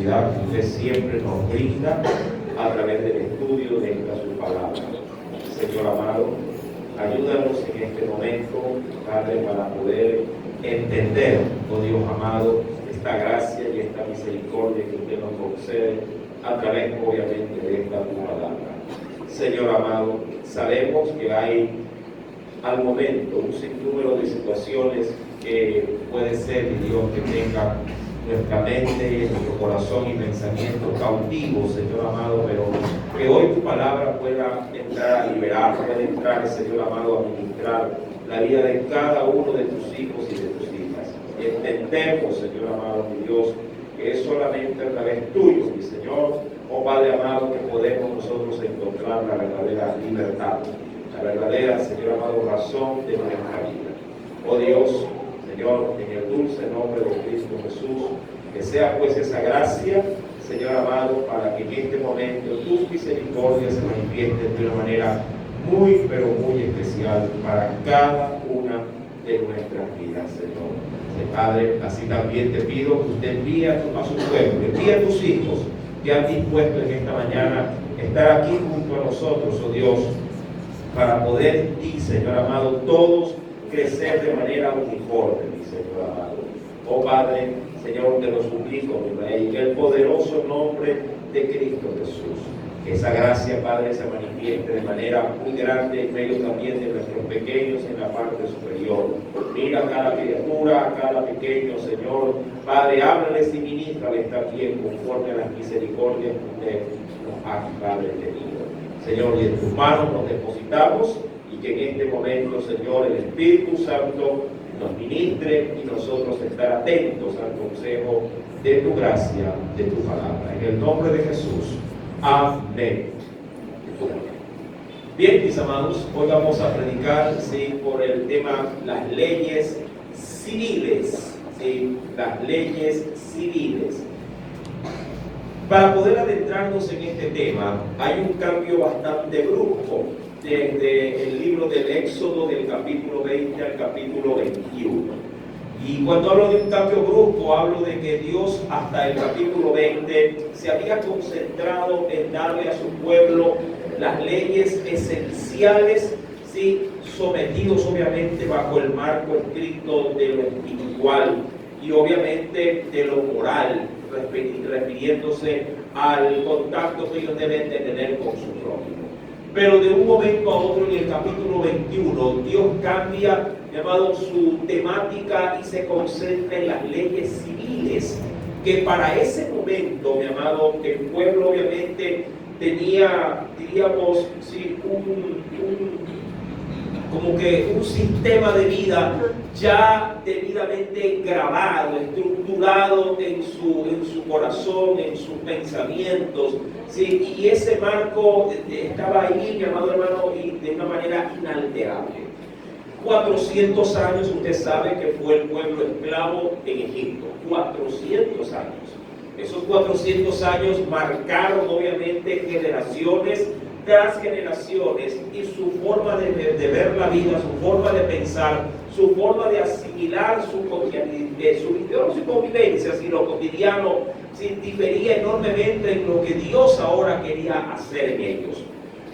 seguridad que usted siempre nos brinda a través del estudio de esta su palabra. Señor amado, ayúdanos en este momento, Padre, para poder entender, oh Dios amado, esta gracia y esta misericordia que usted nos concede a través, obviamente, de esta tu palabra. Señor amado, sabemos que hay al momento un sinnúmero de situaciones que puede ser, mi Dios, que tenga nuestra mente, nuestro corazón y pensamiento cautivos, Señor amado, pero que hoy tu palabra pueda entrar a liberar, pueda entrar, Señor amado, a ministrar la vida de cada uno de tus hijos y de tus hijas. Y entendemos, Señor amado, mi Dios, que es solamente a través tuyo, mi Señor, oh Padre amado, que podemos nosotros encontrar la verdadera libertad, la verdadera, Señor amado, razón de nuestra vida. Oh Dios, Señor, en el dulce nombre de Cristo Jesús, que sea pues esa gracia, Señor amado, para que en este momento tus misericordias se manifiesten de una manera muy, pero muy especial para cada una de nuestras vidas, Señor. Padre, así también te pido que usted envíe a su pueblo, envíe a tus hijos que han dispuesto en esta mañana estar aquí junto a nosotros, oh Dios, para poder en ti, Señor amado, todos crecer de manera uniforme, mi Señor amado. Oh Padre, Señor, te lo suplico, mi Rey, en el poderoso nombre de Cristo Jesús. Que esa gracia, Padre, se manifieste de manera muy grande en medio también de nuestros pequeños en la parte superior. Mira a cada criatura, a cada pequeño, Señor. Padre, háblales y ministrales también conforme a las misericordias que usted nos ha, Padre, tenido. Señor, y en tus manos nos depositamos y que en este momento, Señor, el Espíritu Santo nos ministre y nosotros estar atentos al consejo de tu gracia, de tu palabra. En el nombre de Jesús. Amén. Bien, mis amados, hoy vamos a predicar por el tema las leyes civiles. Las leyes civiles. Para poder adentrarnos en este tema, hay un cambio bastante brusco desde el libro del Éxodo, del capítulo 20 al capítulo 21. Y cuando hablo de un cambio brusco, hablo de que Dios hasta el capítulo 20 se había concentrado en darle a su pueblo las leyes esenciales, ¿sí?, sometidos obviamente bajo el marco estricto de lo espiritual y obviamente de lo moral, refiriéndose al contacto que ellos deben de tener con su prójimo. Pero de un momento a otro, en el capítulo 21, Dios cambia, llamado, su temática y se concentra en las leyes civiles, que para ese momento, mi amado, el pueblo obviamente tenía, diríamos, sí, como que un sistema de vida ya debidamente grabado, estructurado en su corazón, en sus pensamientos, ¿sí? Y ese marco estaba ahí, mi amado hermano, y de una manera inalterable. 400 años, usted sabe que fue el pueblo esclavo en Egipto, 400 años. Esos 400 años marcaron obviamente generaciones tras generaciones y su forma de ver la vida, su forma de pensar, su forma de asimilar su convivencia, si lo cotidiano difería enormemente en lo que Dios ahora quería hacer en ellos.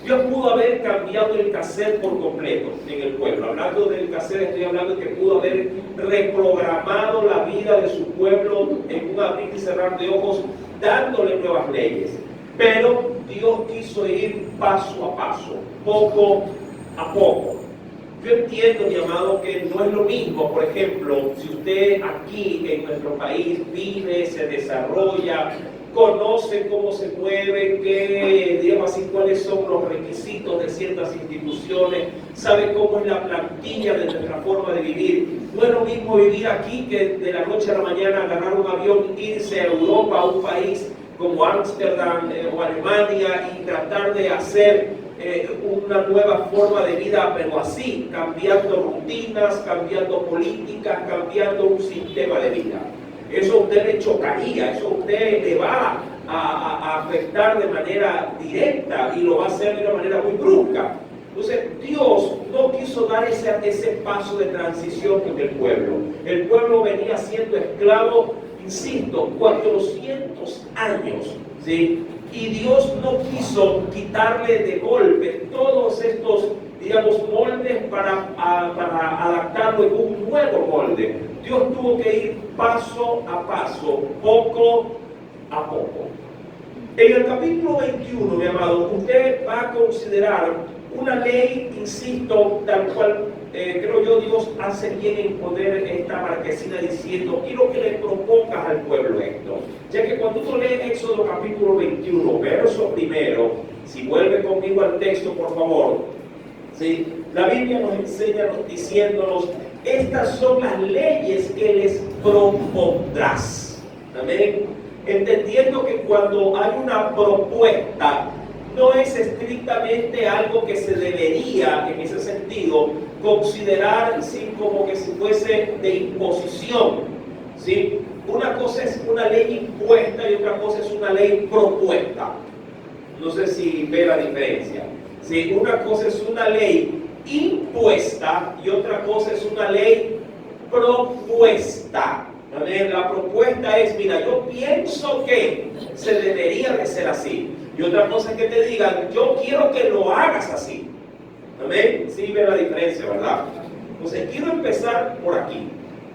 Dios pudo haber cambiado el cassette por completo en el pueblo. Hablando del cassette, estoy hablando que pudo haber reprogramado la vida de su pueblo en un abrir y cerrar de ojos, dándole nuevas leyes. Pero Dios quiso ir paso a paso, poco a poco. Yo entiendo, mi amado, que no es lo mismo, por ejemplo, si usted aquí en nuestro país vive, se desarrolla, conoce cómo se mueve, digamos así, cuáles son los requisitos de ciertas instituciones, sabe cómo es la plantilla de nuestra forma de vivir. No es lo mismo vivir aquí que de la noche a la mañana agarrar un avión, irse a Europa, a un país como Ámsterdam o Alemania y tratar de hacer una nueva forma de vida, pero así, cambiando rutinas, cambiando políticas, cambiando un sistema de vida. Eso a usted le chocaría, eso a usted le va a afectar de manera directa y lo va a hacer de una manera muy brusca. Entonces, Dios no quiso dar ese paso de transición con el pueblo. El pueblo venía siendo esclavo insisto, 400 años, ¿sí? Y Dios no quiso quitarle de golpe todos estos, digamos, moldes para adaptarlo en un nuevo molde. Dios tuvo que ir paso a paso, poco a poco. En el capítulo 21, mi amado, usted va a considerar una ley, insisto, tal cual creo yo Dios hace bien en poner esta marquesina diciendo: quiero que le propongas al pueblo esto. Ya que cuando uno lee Éxodo capítulo 21, verso primero, si vuelve conmigo al texto, por favor, ¿sí? La Biblia nos enseña diciéndonos: estas son las leyes que les propondrás. Amén. Entendiendo que cuando hay una propuesta, no es estrictamente algo que se debería, en ese sentido, considerar ¿sí? como que si fuese de imposición, ¿sí? Una cosa es una ley impuesta y otra cosa es una ley propuesta. No sé si ve la diferencia. ¿Sí? Una cosa es una ley impuesta y otra cosa es una ley propuesta. La propuesta es: mira, yo pienso que se debería de ser así. Y otra cosa es que te digan: yo quiero que lo hagas así. ¿Amén? Sí, ve la diferencia, ¿verdad? Entonces, quiero empezar por aquí.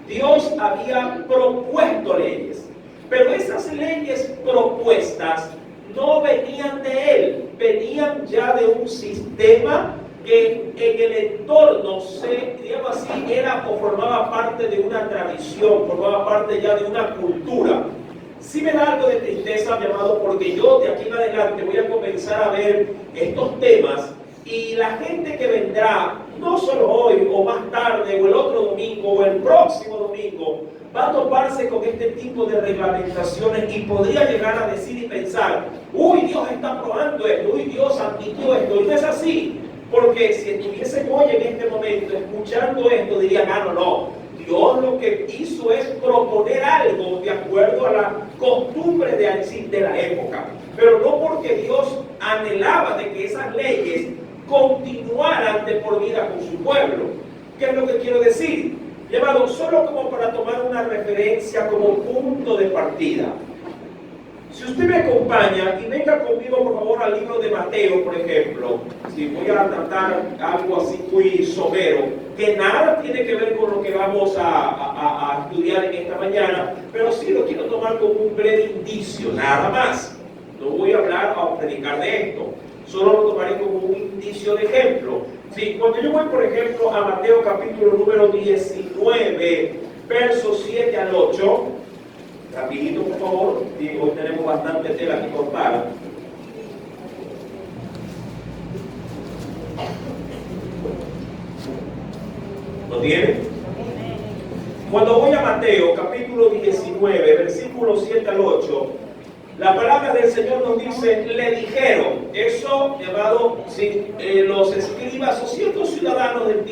Dios había propuesto leyes, pero esas leyes propuestas no venían de Él, venían ya de un sistema que en el entorno digamos así, era o formaba parte de una tradición, formaba parte ya de una cultura. Sí me da algo de tristeza, mi amado, porque yo de aquí en adelante voy a comenzar a ver estos temas y la gente que vendrá, no solo hoy o más tarde o el otro domingo o el próximo domingo, va a toparse con este tipo de reglamentaciones y podría llegar a decir y pensar: uy, Dios está probando esto, uy, Dios admitió esto. Y no es así, porque si estuviesen hoy en este momento escuchando esto, dirían: ah, no, Dios lo que hizo es proponer algo de acuerdo a la costumbre de la época, pero no porque Dios anhelaba de que esas leyes continuaran de por vida con su pueblo. ¿Qué es lo que quiero decir? Llevado solo como para tomar una referencia como punto de partida. Si usted me acompaña y venga conmigo por favor al libro de Mateo, por ejemplo, si voy a tratar algo así muy somero, que nada tiene que ver con lo que vamos a estudiar en esta mañana, pero sí lo quiero tomar como un breve indicio, nada más. No voy a hablar o predicar de esto, solo lo tomaré como un indicio de ejemplo. Sí, cuando yo voy, por ejemplo, a Mateo capítulo número 19, versos 7 al 8, rapidito por favor, hoy tenemos bastante tela que cortar. ¿Lo tiene? Cuando voy a Mateo capítulo 19, versículos 7 al 8, la palabra del Señor nos dice: le dijeron. Eso llamado los escribas o ciertos ciudadanos de los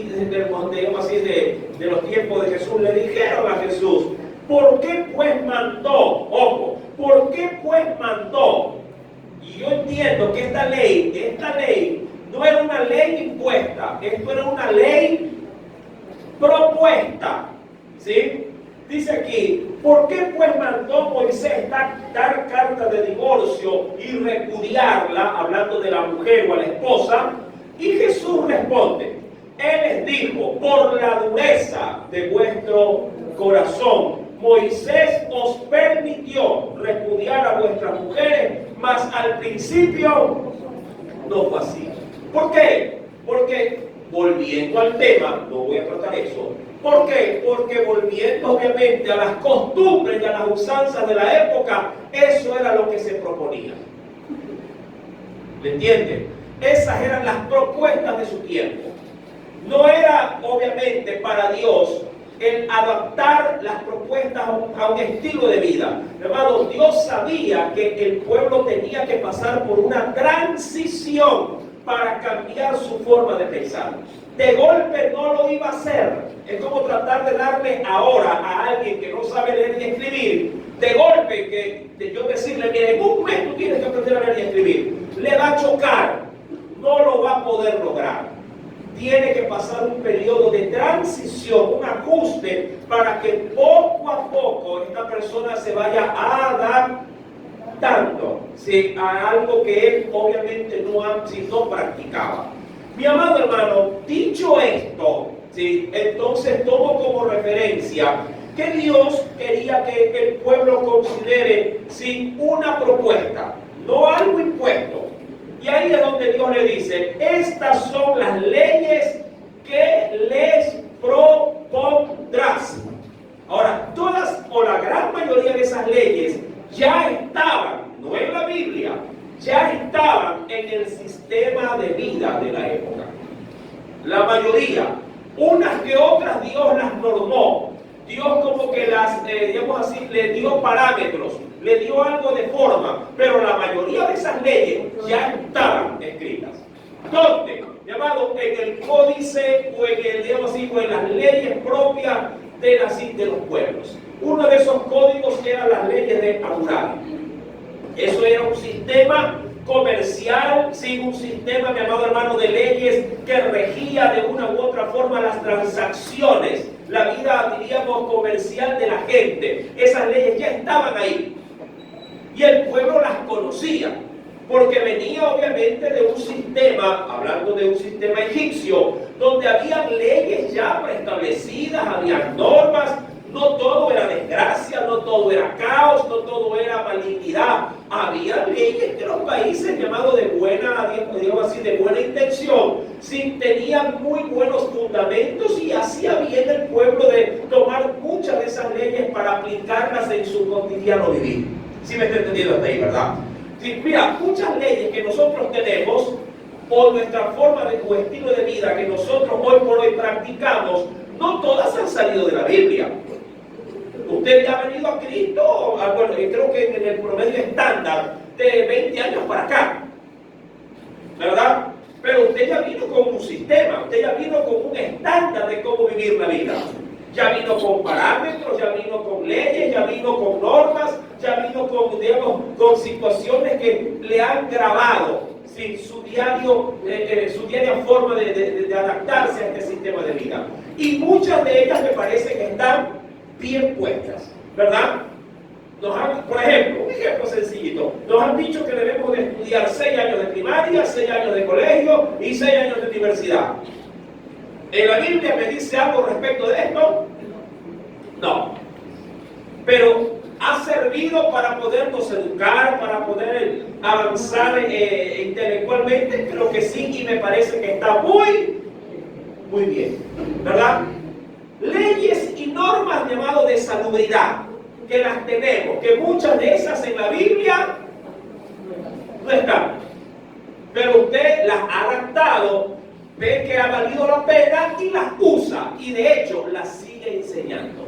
tiempos de Jesús le dijeron a Jesús: ¿por qué pues mandó? Ojo, ¿por qué pues mandó? Y yo entiendo que esta ley no era una ley impuesta, esto era una ley propuesta, ¿sí? Dice aquí: ¿por qué pues mandó Moisés dar carta de divorcio y repudiarla, hablando de la mujer o a la esposa? Y Jesús responde, Él les dijo: por la dureza de vuestro corazón, Moisés os permitió repudiar a vuestras mujeres, mas al principio no fue así. ¿Por qué? Porque, volviendo al tema, no voy a tratar eso. ¿Por qué? Porque volviendo obviamente a las costumbres y a las usanzas de la época, eso era lo que se proponía. ¿Me entienden? Esas eran las propuestas de su tiempo. No era obviamente para Dios el adaptar las propuestas a un estilo de vida. Hermano, Dios sabía que el pueblo tenía que pasar por una transición para cambiar su forma de pensar. De golpe no lo iba a hacer. Es como tratar de darle ahora a alguien que no sabe leer ni escribir, de golpe que yo decirle: mire, en un mes tú tienes que aprender a leer y escribir. Le va a chocar, no lo va a poder lograr. Tiene que pasar un periodo de transición, un ajuste, para que poco a poco esta persona persona se vaya adaptando, ¿sí?, a algo que él obviamente no practicaba. Mi amado hermano, dicho esto, ¿sí?, entonces tomo como referencia que Dios quería que el pueblo considere, ¿sí?, una propuesta, no algo impuesto. Y ahí es donde Dios le dice: estas son las leyes que les propondrás. Ahora, todas o la gran mayoría de esas leyes ya estaban, no en la Biblia, ya estaban en el sistema de vida de la época. La mayoría, unas que otras Dios las normó. Dios como que las, digamos así, le dio parámetros, le dio algo de forma, pero la mayoría de esas leyes ya estaban escritas. ¿Dónde? Llamado en el códice o en el, digamos así, o en las leyes propias de los pueblos. Uno de esos códigos eran las leyes de Hammurabi. Eso era un sistema comercial, sí, un sistema, mi amado hermano, de leyes que regía de una u otra forma las transacciones, la vida, diríamos, comercial de la gente. Esas leyes ya estaban ahí y el pueblo las conocía, porque venía obviamente de un sistema, hablando de un sistema egipcio, donde había leyes ya preestablecidas, había normas. No todo era desgracia, no todo era caos, no todo era malignidad. Había leyes que los países llamados de buena, digamos así, de buena intención, sí, tenían muy buenos fundamentos, y hacía bien el pueblo de tomar muchas de esas leyes para aplicarlas en su cotidiano vivir. ¿Sí me está entendiendo hasta ahí, verdad? Sí, mira, muchas leyes que nosotros tenemos, o nuestra forma o estilo de vida que nosotros hoy por hoy practicamos, no todas han salido de la Biblia. Usted ya ha venido a Cristo, bueno, yo creo que en el promedio estándar de 20 años para acá, ¿verdad? Pero usted ya vino con un sistema, usted ya vino con un estándar de cómo vivir la vida. Ya vino con parámetros, ya vino con leyes, ya vino con normas, ya vino con, digamos, con situaciones que le han grabado, ¿sí?, su diaria forma de adaptarse a este sistema de vida. Y muchas de ellas me parece que están bien puestas, ¿verdad? Por ejemplo, un ejemplo sencillito, nos han dicho que debemos de estudiar 6 años de primaria, 6 años de colegio y 6 años de universidad. ¿En la Biblia me dice algo respecto de esto? No. Pero ha servido para podernos educar, para poder avanzar intelectualmente. Creo que sí, y me parece que está muy bien, ¿verdad? Leyes y normas llamadas de salubridad, que las tenemos, que muchas de esas en la Biblia no están, pero usted las ha adaptado, ve que ha valido la pena y las usa, y de hecho las sigue enseñando,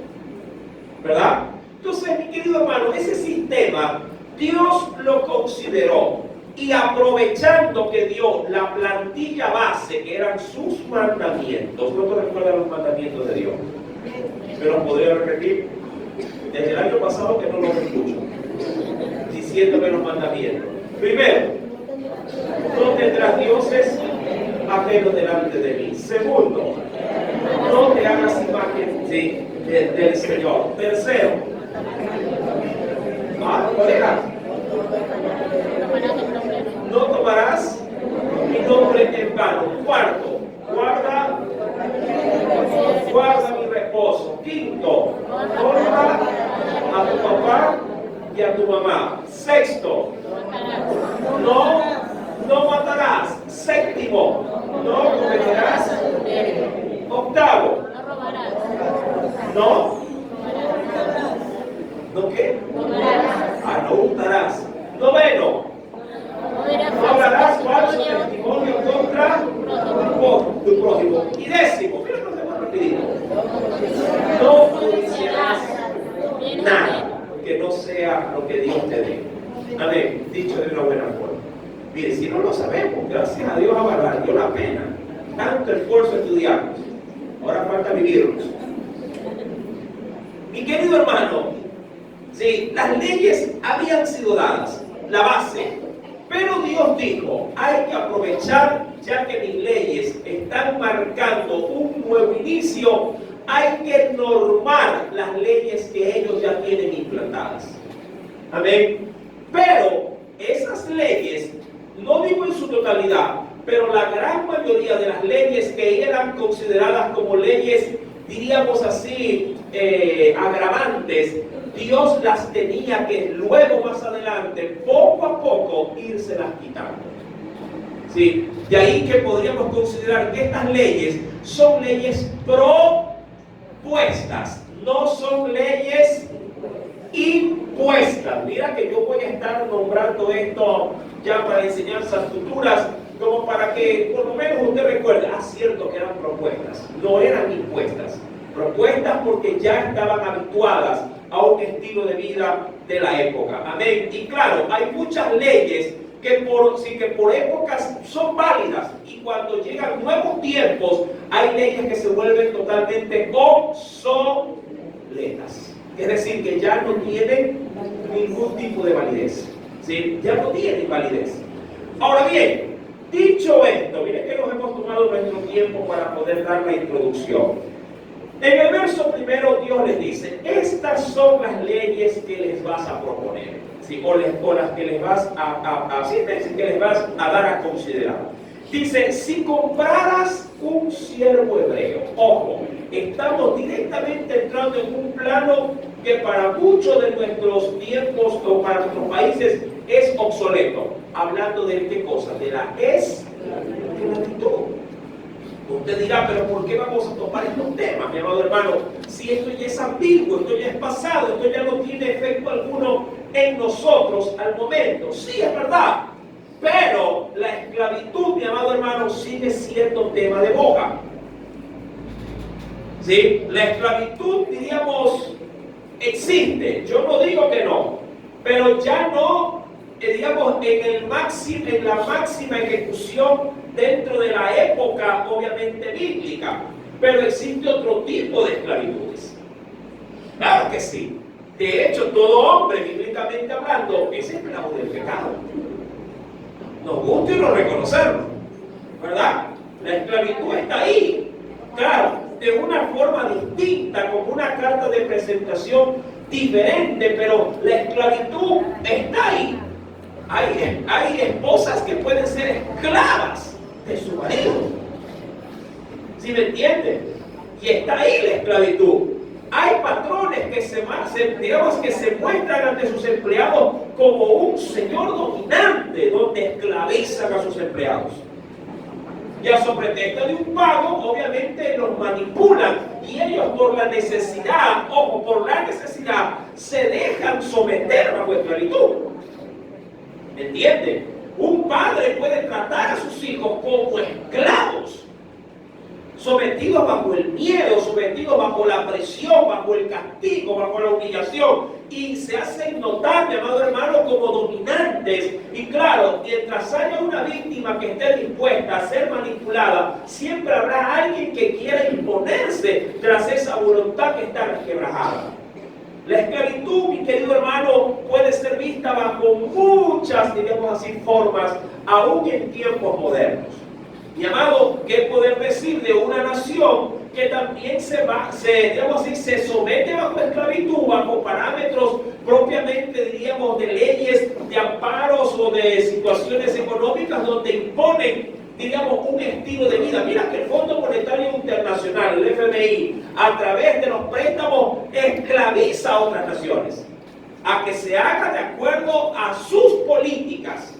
¿verdad? Entonces, mi querido hermano, ese sistema Dios lo consideró, y aprovechando que dio la plantilla base, que eran sus mandamientos. ¿Cuántos recuerdan los mandamientos de Dios? ¿Me los podría repetir? Desde el año pasado que no los escucho, diciéndome los mandamientos. Primero, no tendrás dioses ajenos delante de mí. Segundo, no te hagas imagen del Señor. Tercero, ¿cuál era? No tomarás mi nombre en vano. Cuarto, guarda mi reposo. Quinto, honra a tu papá y a tu mamá. Sexto, no matarás. Séptimo, no cometerás. Octavo, ¿no qué? No hurtarás. Noveno, no hablarás falso testimonio contra tu prójimo. Y décimo, mira lo demás rapidito, no codiciarás nada que no sea lo que Dios te dé. Amén. Dicho de una buena forma. Mire, si no lo sabemos, gracias a Dios ha valido la pena tanto esfuerzo estudiarlos. Ahora falta vivirlos. Mi querido hermano, sí, las leyes habían sido dadas, la base, pero Dios dijo: hay que aprovechar, ya que mis leyes están marcando un nuevo inicio, hay que normar las leyes que ellos ya tienen implantadas. Amén. Pero esas leyes, no digo en su totalidad, pero la gran mayoría de las leyes que eran consideradas como leyes, diríamos así, agravantes, Dios las tenía que luego más adelante, poco a poco, írselas quitando. ¿Sí? De ahí que podríamos considerar que estas leyes son leyes propuestas, no son leyes impuestas. Mira que yo voy a estar nombrando esto ya para enseñanzas futuras, como para que por lo menos usted recuerde, cierto que eran propuestas, no eran impuestas. Propuestas porque ya estaban habituadas a un estilo de vida de la época. Amén. Y claro, hay muchas leyes que por épocas son válidas, y cuando llegan nuevos tiempos hay leyes que se vuelven totalmente obsoletas, es decir, que ya no tienen ningún tipo de validez, ¿sí? Ya no tienen validez. Ahora bien, dicho esto, miren que nos hemos tomado nuestro tiempo para poder dar la introducción. En el verso primero Dios les dice: estas son las leyes que les vas a proponer, ¿sí? o las que les vas que les vas a dar a considerar. Dice: si compraras un siervo hebreo, ojo, estamos directamente entrando en un plano que para muchos de nuestros tiempos o para nuestros países es obsoleto. Hablando de qué cosa, de la esclavitud. Usted dirá, pero ¿por qué vamos a tomar estos temas, mi amado hermano? Si esto ya es ambiguo, esto ya es pasado, esto ya no tiene efecto alguno en nosotros al momento. Sí, es verdad, pero la esclavitud, mi amado hermano, sigue siendo tema de boga. ¿Sí? La esclavitud, diríamos, existe. Yo no digo que no, pero ya no, digamos, en la máxima ejecución dentro de la época, obviamente, bíblica. Pero existe otro tipo de esclavitudes. Claro que sí. De hecho, todo hombre, bíblicamente hablando, es esclavo del pecado. Nos gusta y no reconocerlo, ¿verdad? La esclavitud está ahí. Claro, de una forma distinta, con una carta de presentación diferente, pero la esclavitud está ahí. Hay esposas que pueden ser esclavas de su marido. ¿Sí me entienden? Y está ahí la esclavitud. Hay patrones que se muestran ante sus empleados como un señor dominante, donde esclavizan a sus empleados. Y a su pretexto de un pago, obviamente los manipulan, y ellos por la necesidad, se dejan someter bajo esclavitud. ¿Entienden? Un padre puede tratar a sus hijos como esclavos, sometidos bajo el miedo, sometidos bajo la presión, bajo el castigo, bajo la humillación, y se hacen notar, mi amado hermano, como dominantes. Y claro, mientras haya una víctima que esté dispuesta a ser manipulada, siempre habrá alguien que quiera imponerse tras esa voluntad que está resquebrajada. La esclavitud, mi querido hermano, puede ser vista bajo muchas, digamos así, formas, aún en tiempos modernos. Mi amado, ¿qué poder decir de una nación que también se somete bajo esclavitud, bajo parámetros propiamente, diríamos, de leyes, de amparos o de situaciones económicas donde imponen, diríamos, un estilo de vida? Mira que el Fondo Monetario Internacional, el FMI, a través de los préstamos, esclaviza a otras naciones a que se haga de acuerdo a sus políticas.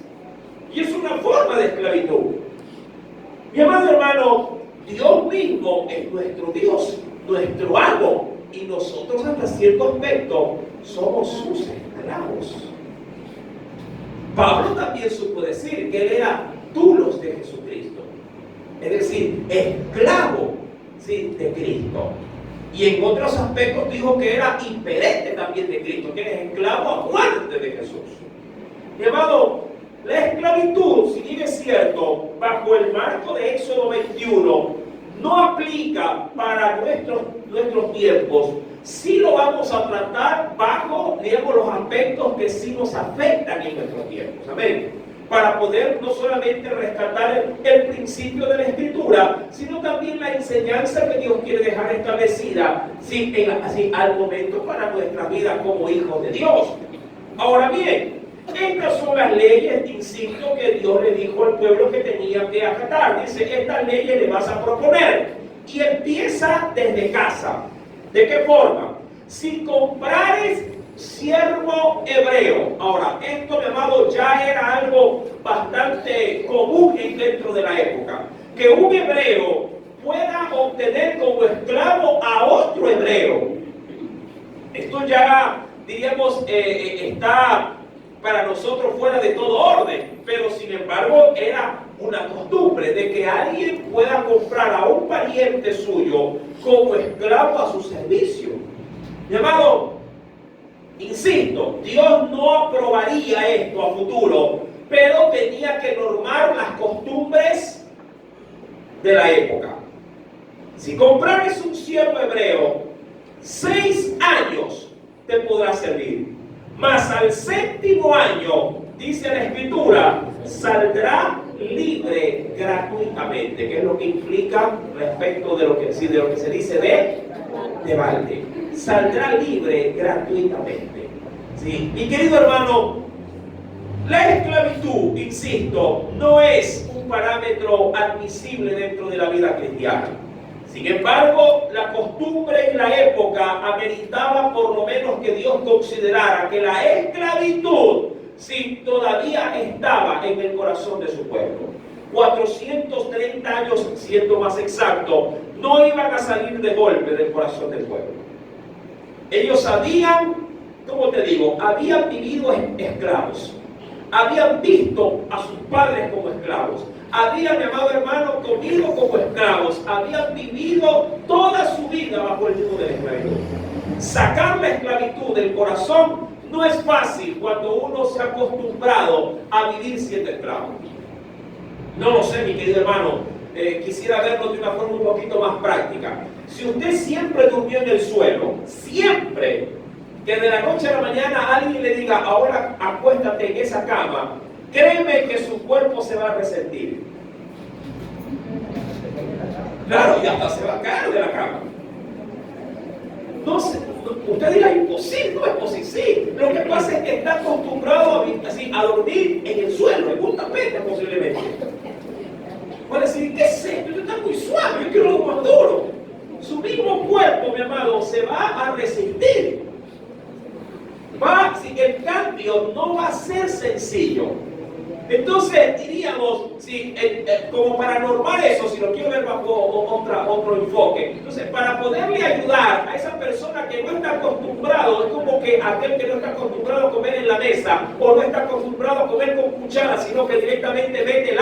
Y es una forma de esclavitud. Mi amado hermano, Dios mismo es nuestro Dios, nuestro amo, y nosotros hasta cierto aspecto somos sus esclavos. Pablo también supo decir que él era dulos de Jesucristo, es decir, esclavo, ¿sí?, de Cristo. Y en otros aspectos dijo que era impedente también de Cristo, que es esclavo a muerte de Jesús. Mi amado, la esclavitud, si bien es cierto, bajo el marco de Éxodo 21, no aplica para nuestros tiempos. Sí lo vamos a tratar bajo, digamos, los aspectos que sí nos afectan en nuestros tiempos. Amén. para poder no solamente rescatar el principio de la Escritura, sino también la enseñanza que Dios quiere dejar establecida así, al momento para nuestra vida como hijos de Dios. Ahora bien, estas son las leyes, insisto, que Dios le dijo al pueblo que tenía que acatar. Dice, estas leyes le vas a proponer. Y empieza desde casa. ¿De qué forma? Si comprares siervo hebreo. Ahora, esto, mi amado, ya era algo bastante común dentro de la época. Que un hebreo pueda obtener como esclavo a otro hebreo. Esto ya, diríamos, está para nosotros fuera de todo orden, pero sin embargo era una costumbre de que alguien pueda comprar a un pariente suyo como esclavo a su servicio. Mi amado, insisto, Dios no aprobaría esto a futuro, pero tenía que normar las costumbres de la época. Si comprares un siervo hebreo, 6 años te podrá servir. Mas al 7º año, dice la Escritura, saldrá libre gratuitamente, que es lo que implica respecto de lo que se dice de balde. Saldrá libre gratuitamente. ¿Sí? Mi querido hermano, la esclavitud, insisto, no es un parámetro admisible dentro de la vida cristiana. Sin embargo, la costumbre en la época ameritaba por lo menos que Dios considerara que la esclavitud todavía estaba en el corazón de su pueblo. 430 años, siendo más exacto, no iban a salir de golpe del corazón del pueblo. Ellos habían, ¿cómo te digo? Habían vivido esclavos. Habían visto a sus padres como esclavos. Habían, mi amado hermano, comido como esclavos. Habían vivido toda su vida bajo el yugo de la esclavitud. Sacar la esclavitud del corazón no es fácil cuando uno se ha acostumbrado a vivir siendo esclavo. No lo sé, mi querido hermano. Quisiera verlo de una forma un poquito más práctica. Si usted siempre durmió en el suelo, siempre, que de la noche a la mañana alguien le diga, ahora acuéstate en esa cama, créeme que su cuerpo se va a resentir. Claro, y hasta se va a caer de la cama. No sé, usted dirá, imposible, no es posible. Sí, lo que pasa es que está acostumbrado a dormir en el suelo, en un tapete posiblemente. Puede decir, ¿qué es esto? Esto está muy suave, yo quiero algo más duro. Su mismo cuerpo, mi amado, se va a resistir. El cambio no va a ser sencillo. Entonces diríamos, como para normar eso, si lo quiero ver bajo otro enfoque, entonces para poderle ayudar a esa persona que no está acostumbrado, es como que aquel que no está acostumbrado a comer en la mesa, o no está acostumbrado a comer con cuchara, sino que directamente mete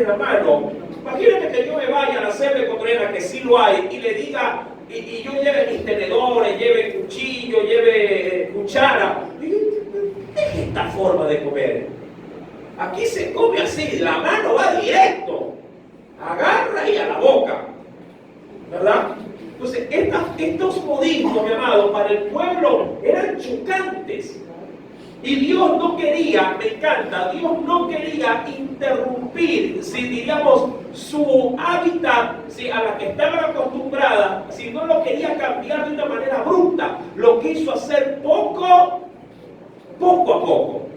la mano. Imagínate que yo me vaya a la sede de Cotrera, que sí lo hay, y le diga, y yo lleve mis tenedores, lleve cuchillo, lleve cuchara. ¿Qué es esta forma de comer? Aquí se come así, la mano va directo, agarra y a la boca, ¿verdad? Entonces, estos modismos, mi amado, para el pueblo eran chocantes. Y Dios no quería, me encanta, Dios no quería interrumpir, diríamos, su hábitat, a la que estaban acostumbradas, no lo quería cambiar de una manera abrupta, lo quiso hacer poco a poco.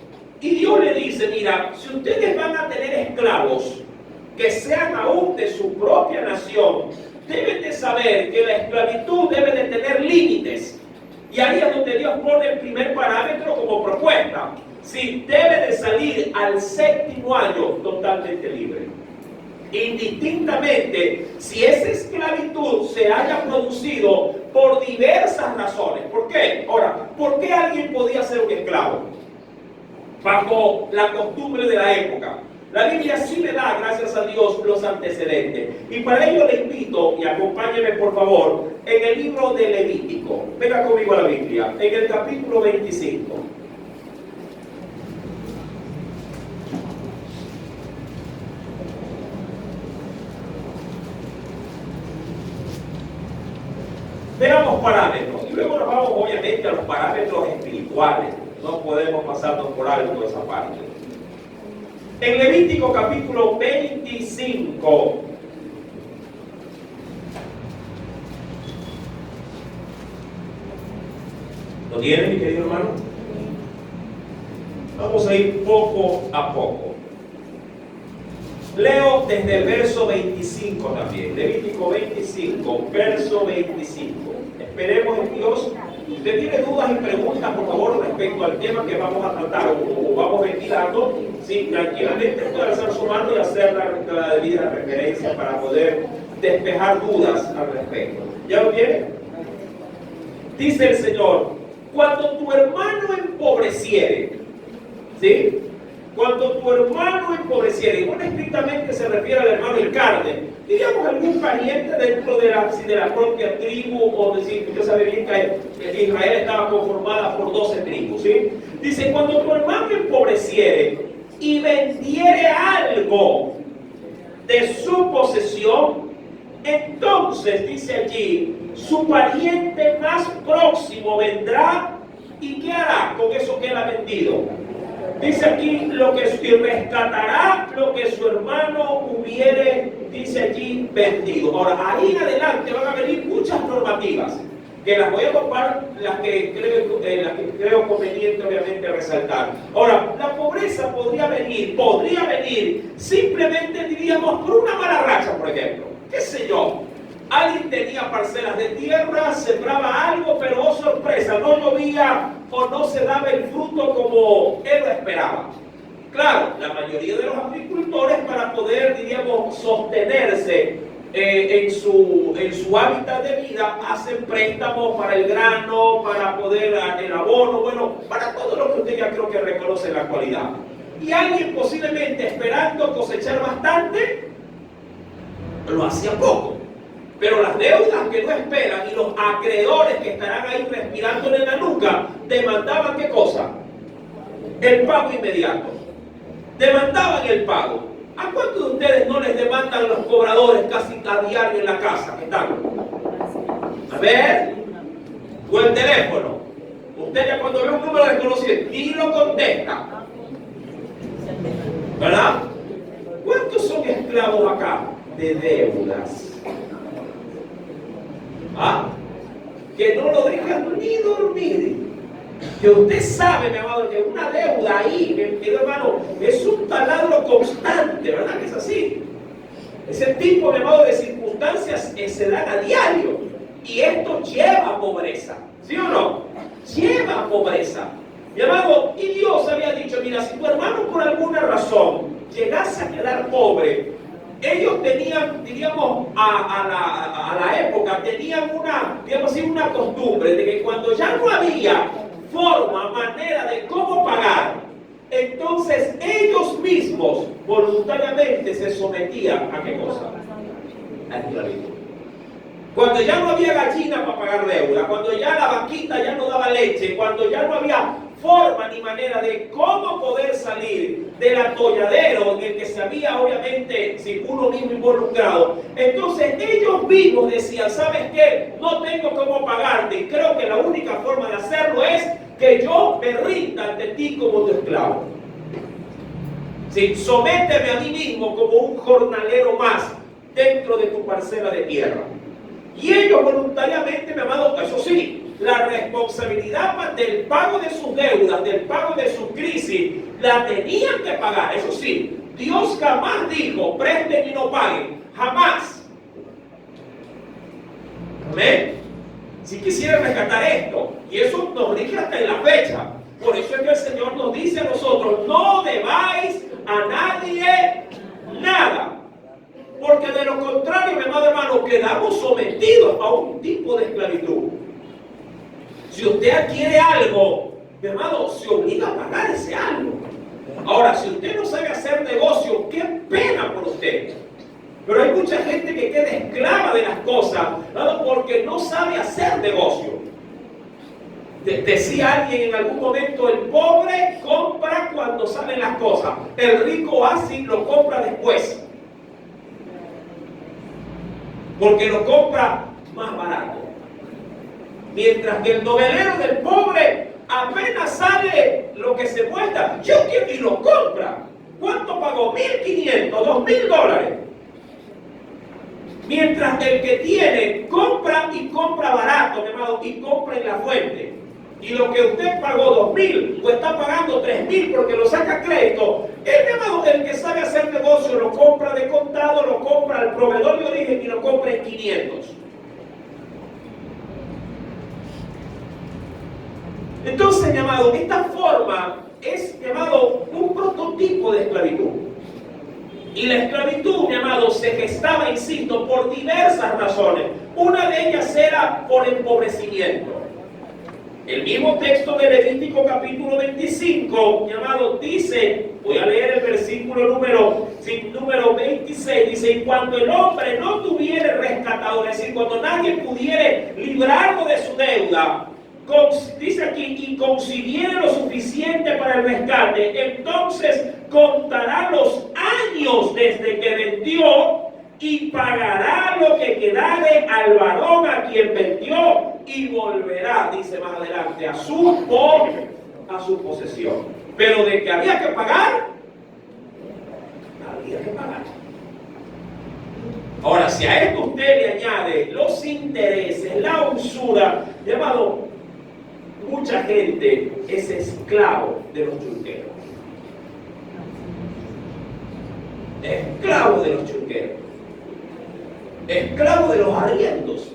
Y Dios le dice, mira, si ustedes van a tener esclavos que sean aún de su propia nación, deben de saber que la esclavitud debe de tener límites. Y ahí es donde Dios pone el primer parámetro como propuesta. Debe de salir al 7º año totalmente libre. Indistintamente, si esa esclavitud se haya producido por diversas razones. ¿Por qué? Ahora, ¿por qué alguien podía ser un esclavo? Bajo la costumbre de la época. La Biblia sí le da, gracias a Dios, los antecedentes. Y para ello le invito, y acompáñeme por favor, en el libro de Levítico. Venga conmigo a la Biblia, en el capítulo 25. Veamos parámetros. Y luego nos vamos obviamente a los parámetros espirituales. No podemos pasarnos por alto esa parte. En Levítico capítulo 25, ¿lo tiene, mi querido hermano? Vamos a ir poco a poco. Leo desde el verso 25 también. Levítico 25, verso 25. Esperemos en Dios. Si usted tiene dudas y preguntas, por favor, respecto al tema que vamos a tratar o vamos ventilando, sí, tranquilamente puede alzar su mano y hacer la debida referencia para poder despejar dudas al respecto. ¿Ya lo tiene? Dice el Señor: cuando tu hermano empobreciere, ¿sí? Cuando tu hermano empobreciere, y no estrictamente se refiere al hermano en carne, diríamos algún pariente dentro de la propia tribu, o decir, usted sabe bien que Israel estaba conformada por 12 tribus, ¿sí? Dice: cuando tu hermano empobreciere y vendiere algo de su posesión, entonces, dice allí, su pariente más próximo vendrá y ¿qué hará con eso que él ha vendido? Dice aquí, y rescatará lo que su hermano hubiere, dice allí, vendido. Ahora, ahí en adelante van a venir muchas normativas, que las voy a tomar, las que creo conveniente obviamente resaltar. Ahora, la pobreza podría venir simplemente, diríamos, por una mala racha, por ejemplo. ¿Qué sé yo? Alguien tenía parcelas de tierra, sembraba algo, pero oh sorpresa, no llovía o no se daba el fruto como él lo esperaba. Claro, la mayoría de los agricultores, para poder, diríamos, sostenerse en su hábitat de vida, hacen préstamos para el grano, para poder el abono, bueno, para todo lo que usted ya creo que reconoce en la actualidad. Y alguien posiblemente esperando cosechar bastante, lo hacía poco. Pero las deudas que no esperan y los acreedores que estarán ahí respirando en la nuca demandaban ¿qué cosa? El pago inmediato. Demandaban el pago. ¿A cuántos de ustedes no les demandan los cobradores casi a diario en la casa que están? A ver, o el teléfono. Usted ya cuando ve un número desconocido ni lo contesta, ¿verdad? ¿Cuántos son esclavos acá de deudas? Que no lo dejan ni dormir. Que usted sabe, mi amado, que una deuda ahí, mi querido hermano, es un taladro constante, ¿verdad que es así? Ese tipo, mi amado, de circunstancias se dan a diario. Y esto lleva a pobreza, ¿sí o no? Lleva a pobreza. Mi amado, y Dios había dicho: mira, si tu hermano por alguna razón llegase a quedar pobre, ellos tenían, diríamos, a la época, tenían una costumbre de que cuando ya no había forma, manera de cómo pagar, entonces ellos mismos voluntariamente se sometían ¿a qué cosa? A esclavitud. Cuando ya no había gallina para pagar deuda, cuando ya la vaquita ya no daba leche, cuando ya no había forma ni manera de cómo poder salir del atolladero en el que se había obviamente sin uno mismo involucrado, entonces ellos mismos decían: ¿sabes qué? No tengo cómo pagarte, y creo que la única forma de hacerlo es que yo me rinda ante ti como tu esclavo. Sí, sométeme a mí mismo como un jornalero más dentro de tu parcela de tierra. Y ellos voluntariamente, mi amado, eso sí, la responsabilidad del pago de sus deudas, del pago de su crisis, la tenían que pagar. Eso sí, Dios jamás dijo: presten y no paguen. Jamás. Amén. Si quisiera rescatar esto, y eso nos rige hasta en la fecha. Por eso es que el Señor nos dice a nosotros: no debáis a nadie nada. Porque de lo contrario, mi amado hermano, quedamos sometidos a un tipo de esclavitud. Si usted adquiere algo, mi hermano, se obliga a pagar ese algo. Ahora, si usted no sabe hacer negocio, qué pena por usted. Pero hay mucha gente que queda esclava de las cosas, ¿no? Porque no sabe hacer negocio. Decía alguien en algún momento: el pobre compra cuando salen las cosas, el rico así lo compra después. Porque lo compra más barato. Mientras que el novelero del pobre apenas sale lo que se muestra, yo quiero y lo compra. ¿Cuánto pagó? $1,500, $2,000. Mientras el que tiene compra y compra barato, mi amado, y compra en la fuente. Y lo que usted pagó $2,000, o está pagando $3,000 porque lo saca a crédito. Mi amado, el que sabe hacer negocio lo compra de contado, lo compra al proveedor de origen y lo compra en 500. Entonces, mi amado, esta forma es, mi amado, un prototipo de esclavitud. Y la esclavitud, mi amado, se gestaba, insisto, por diversas razones. Una de ellas era por empobrecimiento. El mismo texto de Levítico capítulo 25, mi amado, dice, voy a leer el versículo número 26, dice, y cuando el hombre no tuviere rescatador, es decir, cuando nadie pudiere librarlo de su deuda, dice aquí, y consiguiere lo suficiente para el rescate, entonces contará los años desde que vendió y pagará lo que quedare al varón a quien vendió y volverá, dice más adelante, a su posesión. Pero de que había que pagar, había que pagar. Ahora, si a esto usted le añade los intereses, la usura, llamado, mucha gente es esclavo de los chunqueros. Esclavo de los chunqueros. Esclavo de los arriendos.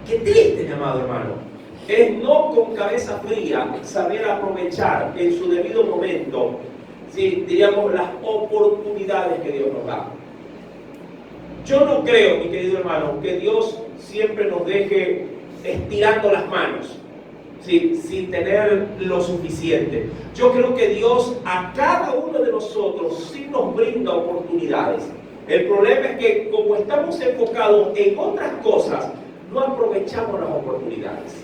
Qué triste, mi amado hermano, es no con cabeza fría saber aprovechar en su debido momento, ¿sí?, diríamos, las oportunidades que Dios nos da. Yo no creo, mi querido hermano, que Dios siempre nos deje estirando las manos, ¿sí?, sin tener lo suficiente. Yo creo que Dios a cada uno de nosotros sí nos brinda oportunidades. El problema es que como estamos enfocados en otras cosas, no aprovechamos las oportunidades.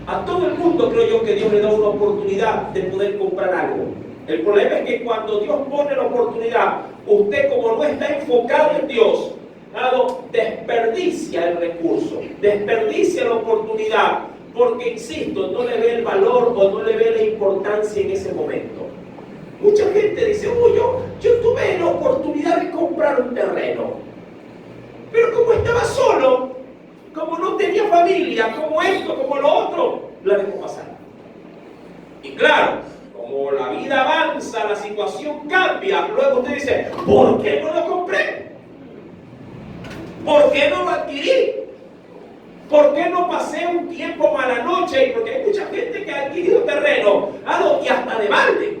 A todo el mundo creo yo que Dios le da una oportunidad de poder comprar algo. El problema es que cuando Dios pone la oportunidad, usted como no está enfocado en Dios, desperdicia el recurso, desperdicia la oportunidad, porque insisto, no le ve el valor o no le ve la importancia en ese momento. Mucha gente dice, yo tuve la oportunidad de comprar un terreno, pero como estaba solo, como no tenía familia, como esto, como lo otro, la dejó pasar. Y claro, como la vida avanza, la situación cambia, luego usted dice, ¿por qué no lo compré? ¿Por qué no lo adquirí? ¿Por qué no pasé un tiempo mala noche? Porque hay mucha gente que ha adquirido terreno, y hasta de balde,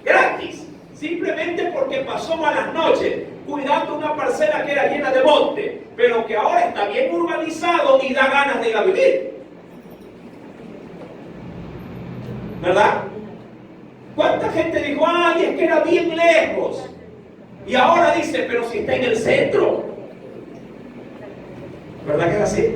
gratis, simplemente porque pasó malas noches, cuidando una parcela que era llena de monte, pero que ahora está bien urbanizado y da ganas de ir a vivir. ¿Verdad? ¿Cuánta gente dijo, ay, es que era bien lejos? Y ahora dice, pero si está en el centro. ¿Verdad que es así?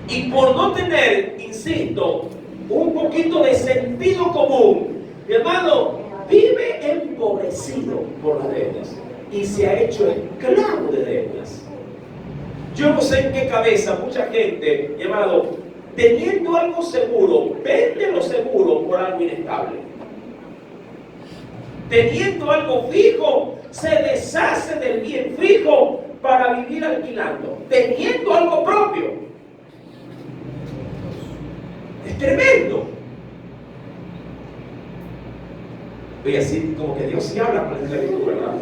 Y por no tener, insisto, un poquito de sentido común, mi hermano, vive empobrecido por las deudas y se ha hecho esclavo de deudas. Yo no sé en qué cabeza mucha gente, mi hermano, teniendo algo seguro, vende lo seguro por algo inestable. Teniendo algo fijo, se deshace del bien fijo para vivir alquilando. Teniendo algo propio. Es tremendo. Voy a decir, como que Dios sí habla con la esclavitud, ¿verdad?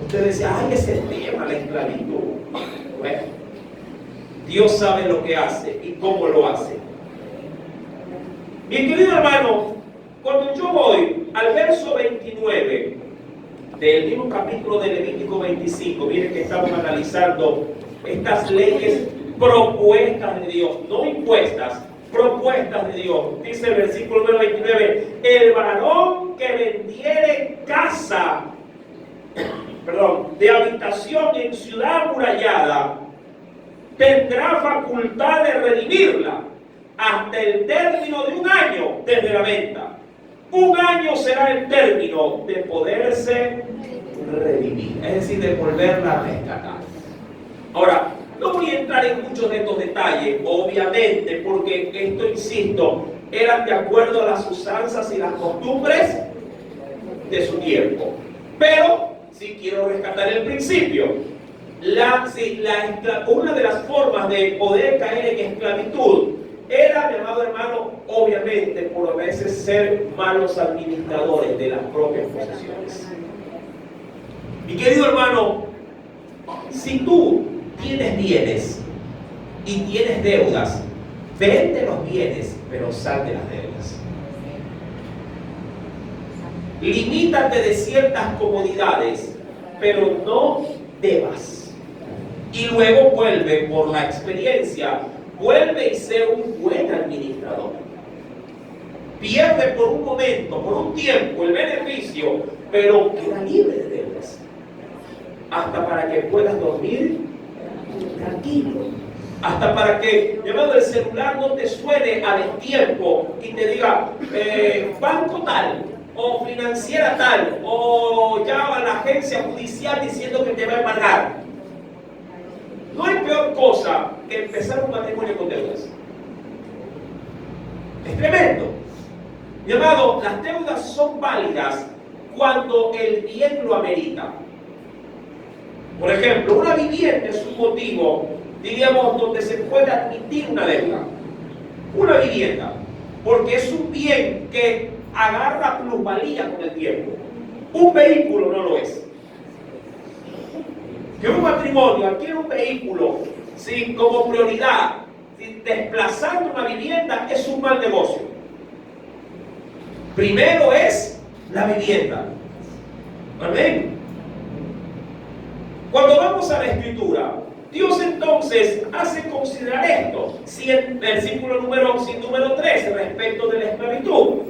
Usted decía, ay, ese tema, la esclavitud. Bueno, Dios sabe lo que hace y cómo lo hace. Mi querido hermano, cuando yo voy al verso 29 del mismo capítulo de Levítico 25, miren que estamos analizando estas leyes propuestas de Dios, no impuestas, propuestas de Dios. Dice el versículo número 29, el varón que vendiere casa, de habitación en ciudad amurallada, tendrá facultad de redimirla hasta el término de 1 año desde la venta. 1 año será el término de poderse redimir, es decir, de volverla a rescatar. Ahora, No voy a entrar en muchos de estos detalles, obviamente, porque esto, insisto, eran de acuerdo a las usanzas y las costumbres de su tiempo. Pero sí quiero rescatar el principio. Una de las formas de poder caer en esclavitud era, mi amado hermano, obviamente, por a veces ser malos administradores de las propias posesiones. Mi querido hermano, si tú tienes bienes y tienes deudas, vende los bienes, pero sal de las deudas. Limítate de ciertas comodidades, pero no debas. Y luego vuelve, por la experiencia, vuelve y sé un buen administrador. Pierde por un momento, por un tiempo, el beneficio, pero queda libre de deudas. Hasta para que puedas dormir tranquilo. Hasta para que, llamando el celular, no te suene a destiempo y te diga banco tal, o financiera tal, o llama a la agencia judicial diciendo que te va a embargar. No hay peor cosa que empezar un matrimonio con deudas. Es tremendo. Mi amado, las deudas son válidas cuando el bien lo amerita. Por ejemplo, una vivienda es un motivo, diríamos, donde se puede admitir una deuda. Una vivienda, porque es un bien que agarra plusvalía con el tiempo. Un vehículo no lo es. Que un matrimonio adquiere un vehículo sin como prioridad, desplazando una vivienda, es un mal negocio. Primero es la vivienda. Amén. Cuando vamos a la Escritura, Dios entonces hace considerar esto. Si el versículo número 13 respecto de la esclavitud,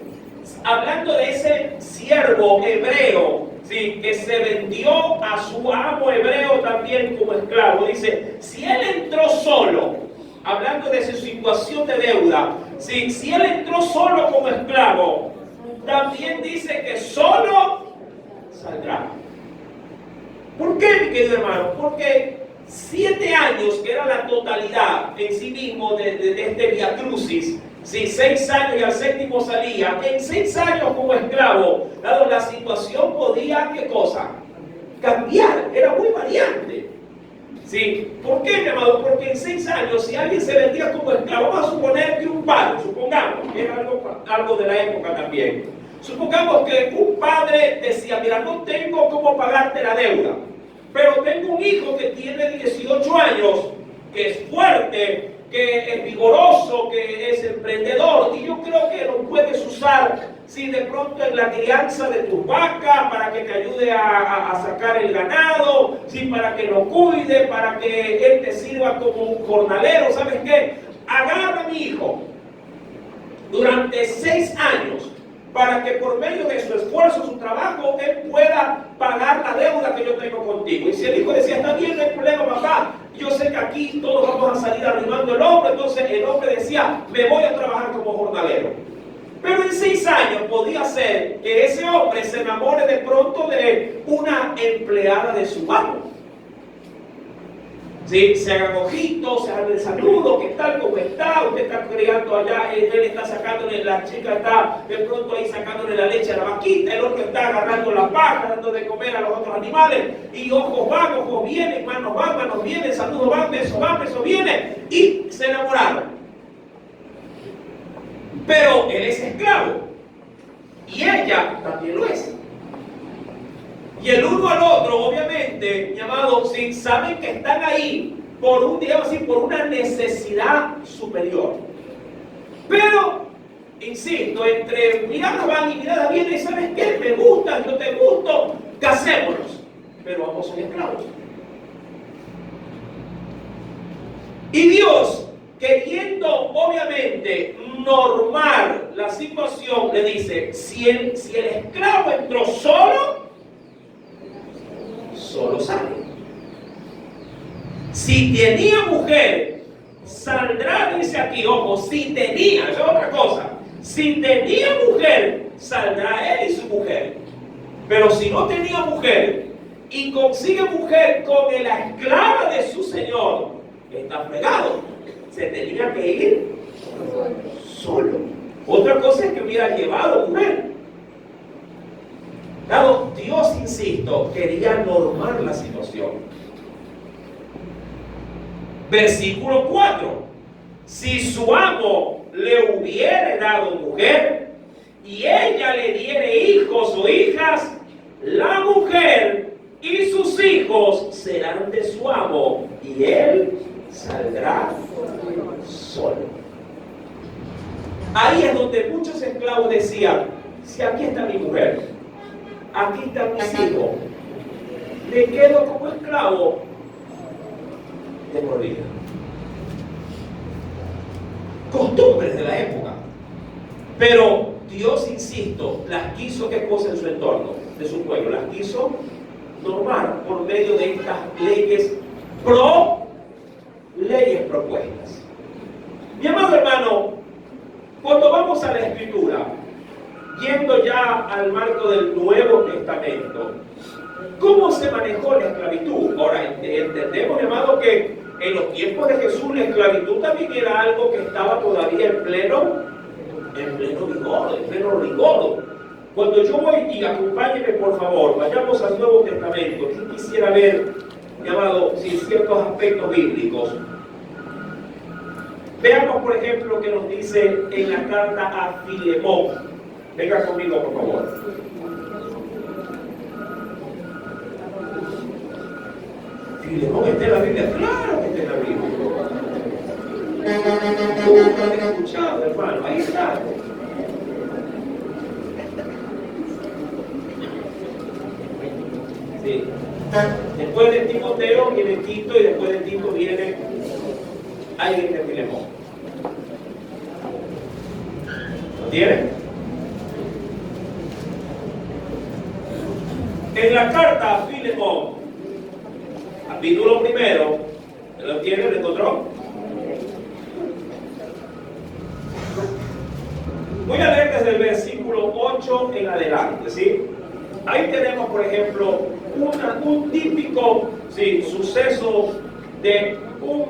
hablando de ese siervo hebreo, ¿sí?, que se vendió a su amo hebreo también como esclavo. Dice, si él entró solo, hablando de su situación de deuda, ¿sí?, si él entró solo como esclavo, también dice que solo saldrá. ¿Por qué, mi querido hermano? Porque 7 años, que era la totalidad en sí mismo de este Via Crucis, si 6 años y al 7º salía, en 6 años como esclavo, dado la situación podía, ¿qué cosa? Cambiar, era muy variante. ¿Sí? ¿Por qué, mi amado? Porque en 6 años, si alguien se vendía como esclavo, vamos a suponer que un padre, supongamos, que es algo de la época también, supongamos que un padre decía, mira, no tengo cómo pagarte la deuda, pero tengo un hijo que tiene 18 años, que es fuerte, que es vigoroso, que es emprendedor, y yo creo que lo puedes usar, si de pronto en la crianza de tus vacas, para que te ayude a sacar el ganado, si para que lo cuide, para que él te sirva como un jornalero. ¿Sabes qué? Agarra a mi hijo durante 6 años, para que por medio de su esfuerzo, su trabajo, él pueda pagar la deuda que yo tengo contigo. Y si el hijo decía, está bien, no hay problema, papá, yo sé que aquí todos vamos a salir arrimando el hombro, entonces el hombre decía, me voy a trabajar como jornalero. Pero en 6 años podía ser que ese hombre se enamore de pronto de una empleada de su amo. ¿Sí? Se hagan ojitos, se hagan el saludo, ¿qué tal? ¿Cómo está? Usted está criando allá, él está sacándole, la chica está de pronto ahí sacándole la leche a la vaquita, el otro está agarrando la paja, dando de comer a los otros animales, y ojos van, ojos vienen, manos van, manos vienen, saludos van, besos vienen, y se enamoraron. Pero él es esclavo, y ella también lo es. Y el uno al otro, obviamente, llamados, si saben que están ahí por un, digamos así, por una necesidad superior. Pero, insisto, entre miradas van y miradas vienen, ¿sabes qué? Me gustan, yo te gusto, casémonos. Pero ambos son esclavos. Y Dios, queriendo obviamente normar la situación, le dice, si el esclavo entró solo sale. Si tenía mujer, saldrá, dice aquí, ojo, si tenía, eso es otra cosa. Si tenía mujer, saldrá él y su mujer. Pero si no tenía mujer y consigue mujer con la esclava de su señor, está fregado. Se tenía que ir solo. Otra cosa es que hubiera llevado mujer. Dado, Dios, insisto, quería normar la situación. Versículo 4. Si su amo le hubiere dado mujer y ella le diere hijos o hijas, la mujer y sus hijos serán de su amo y él saldrá solo. Ahí es donde muchos esclavos decían: si aquí está mi mujer, aquí están mis hijos, me quedo como esclavo de por vida. Costumbres de la época. Pero Dios, insisto, las quiso, ¿qué cosa en su entorno? De su pueblo, las quiso normar por medio de estas leyes propuestas. Mi amado hermano, cuando vamos a la Escritura, yendo ya al marco del Nuevo Testamento, ¿cómo se manejó la esclavitud? Ahora, entendemos, mi amado, que en los tiempos de Jesús la esclavitud también era algo que estaba todavía en pleno vigor, en pleno rigor. Cuando yo voy, y acompáñenme por favor, vayamos al Nuevo Testamento. Yo quisiera ver, mi amado, ciertos aspectos bíblicos. Veamos, por ejemplo, lo que nos dice en la carta a Filemón. Venga conmigo, por favor. Filemón está en la Biblia. Claro que está en la Biblia. Nunca lo he escuchado, hermano. Ahí está. Sí. Después de Timoteo viene Tito, y después de Tito viene alguien de Filemón. ¿Lo tienen? En la carta a Filemón, capítulo 1, ¿lo tienen? ¿Lo encontró? Voy a leer desde el versículo 8 en adelante, ¿sí? Ahí tenemos, por ejemplo, un típico, ¿sí?, suceso de un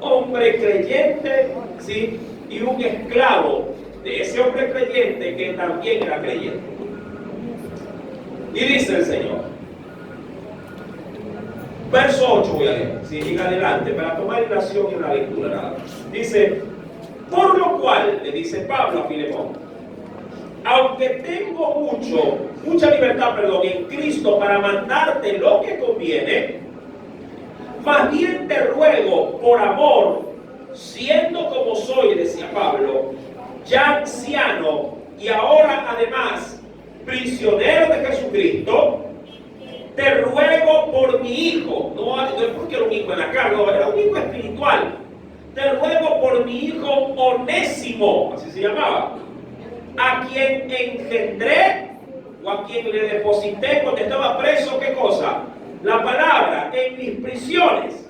hombre creyente, ¿sí?, y un esclavo de ese hombre creyente que también era creyente. Y dice el Señor, verso 8 voy a leer, ¿sí?, en adelante, para tomar relación en la lectura nada más. Dice: por lo cual, le dice Pablo a Filemón, aunque tengo mucha libertad, en Cristo para mandarte lo que conviene, más bien te ruego por amor, siendo como soy, decía Pablo, ya anciano y ahora además prisionero de Jesucristo, te ruego por mi hijo, no es porque era un hijo en la carne, no, era un hijo espiritual. Te ruego por mi hijo Onésimo, así se llamaba, a quien engendré, o a quien le deposité cuando estaba preso, ¿qué cosa? La palabra, en mis prisiones,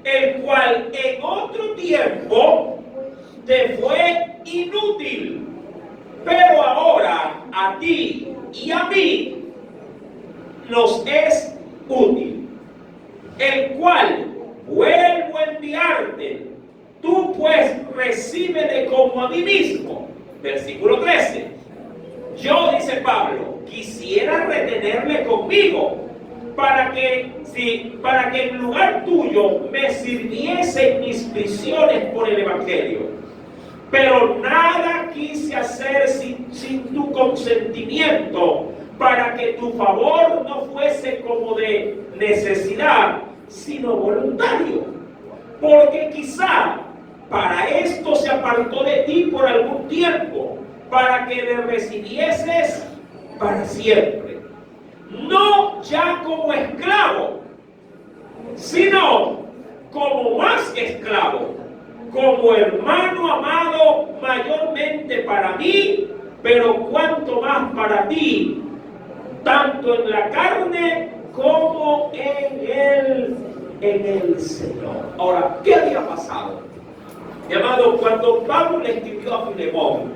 el cual en otro tiempo te fue inútil, pero ahora a ti y a mí nos es útil, el cual vuelvo a enviarte. Tú pues recíbeme como a mí mismo. Versículo 13. Yo, dice Pablo, quisiera retenerle conmigo para que en lugar tuyo me sirviese en mis prisiones por el Evangelio. Pero nada quise hacer sin tu consentimiento, para que tu favor no fuese como de necesidad, sino voluntario. Porque quizá para esto se apartó de ti por algún tiempo, para que le recibieses para siempre. No ya como esclavo, sino como más que esclavo, como hermano amado mayormente para mí, pero cuanto más para ti, tanto en la carne como en el Señor. Ahora, ¿qué había pasado? Mi amado, cuando Pablo le escribió a Filemón,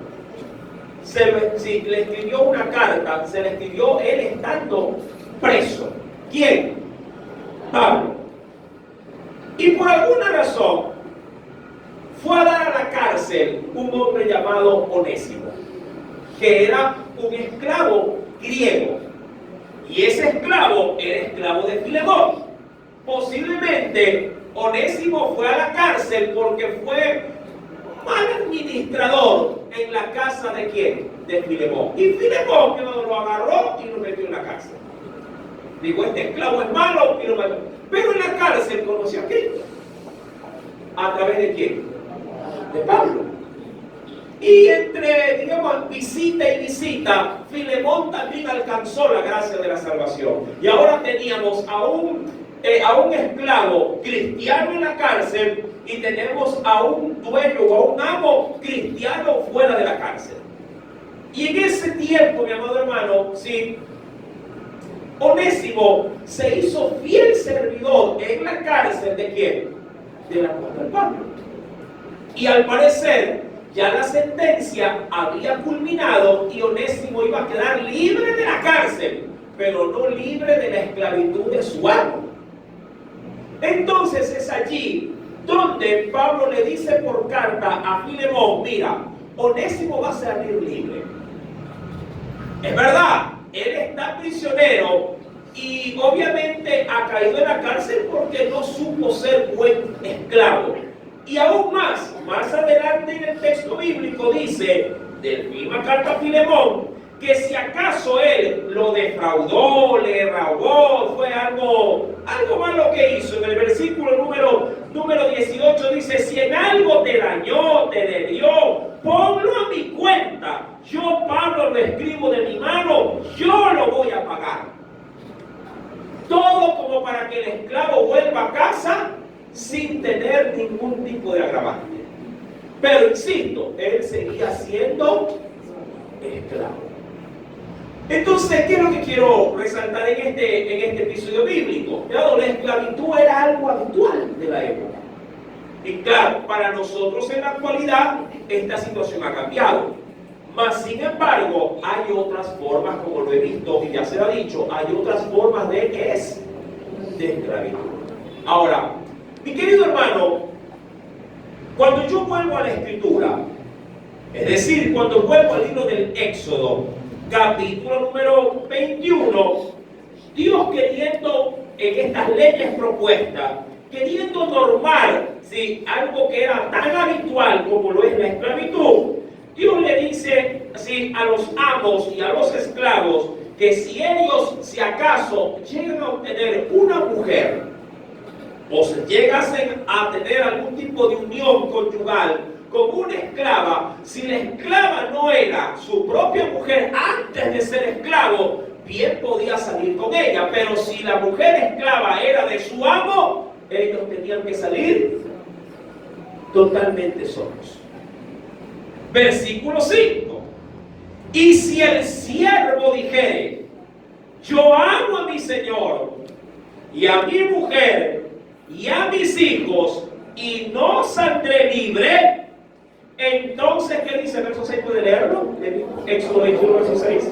le escribió una carta, se le escribió él estando preso. ¿Quién? Pablo. Y por alguna razón fue a dar a la cárcel un hombre llamado Onésimo, que era un esclavo griego. Y ese esclavo era esclavo de Filemón. Posiblemente Onésimo fue a la cárcel porque fue mal administrador en la casa de ¿quién? De Filemón. Y Filemón lo agarró y lo metió en la cárcel. Digo, este esclavo es malo y lo mató. Pero en la cárcel conoció a Cristo. ¿A través de quién? De Pablo. Y entre, digamos, visita y visita, Filemón también alcanzó la gracia de la salvación. Y ahora teníamos a un esclavo cristiano en la cárcel y tenemos a un dueño o a un amo cristiano fuera de la cárcel. Y en ese tiempo, mi amado hermano, sí, Onésimo se hizo fiel servidor en la cárcel ¿de quién? Del apóstol Pablo. Y al parecer ya la sentencia había culminado y Onésimo iba a quedar libre de la cárcel, pero no libre de la esclavitud de su amo. Entonces es allí donde Pablo le dice por carta a Filemón, mira, Onésimo va a salir libre. Es verdad, él está prisionero y obviamente ha caído en la cárcel porque no supo ser buen esclavo. Y aún más adelante en el texto bíblico dice, de la misma carta a Filemón, que si acaso él lo defraudó, le robó, fue algo malo que hizo. En el versículo número 18 dice, si en algo te dañó, te debió, ponlo a mi cuenta. Yo, Pablo, lo escribo de mi mano, yo lo voy a pagar. Todo como para que el esclavo vuelva a casa sin tener ningún tipo de agravante. Pero insisto, él seguía siendo esclavo. Entonces, ¿qué es lo que quiero resaltar en este episodio bíblico? La esclavitud era algo habitual de la época. Y claro, para nosotros en la actualidad, esta situación ha cambiado. Mas, sin embargo, hay otras formas, como lo he visto y ya se lo ha dicho, hay otras formas de esclavitud. Ahora, mi querido hermano, cuando yo vuelvo a la Escritura, es decir, cuando vuelvo al libro del Éxodo, capítulo número 21, Dios queriendo en estas leyes propuestas, queriendo normar algo que era tan habitual como lo es la esclavitud, Dios le dice a los amos y a los esclavos que si ellos, si acaso, llegan a obtener una mujer o se llegasen a tener algún tipo de unión conyugal con una esclava, si la esclava no era su propia mujer antes de ser esclavo, bien podía salir con ella, pero si la mujer esclava era de su amo, ellos tenían que salir totalmente solos. Versículo 5. Y si el siervo dijere, yo amo a mi señor y a mi mujer y a mis hijos y no saldré libre, entonces, ¿qué dice el verso 6? ¿Puede leerlo? Éxodo 21, verso 6.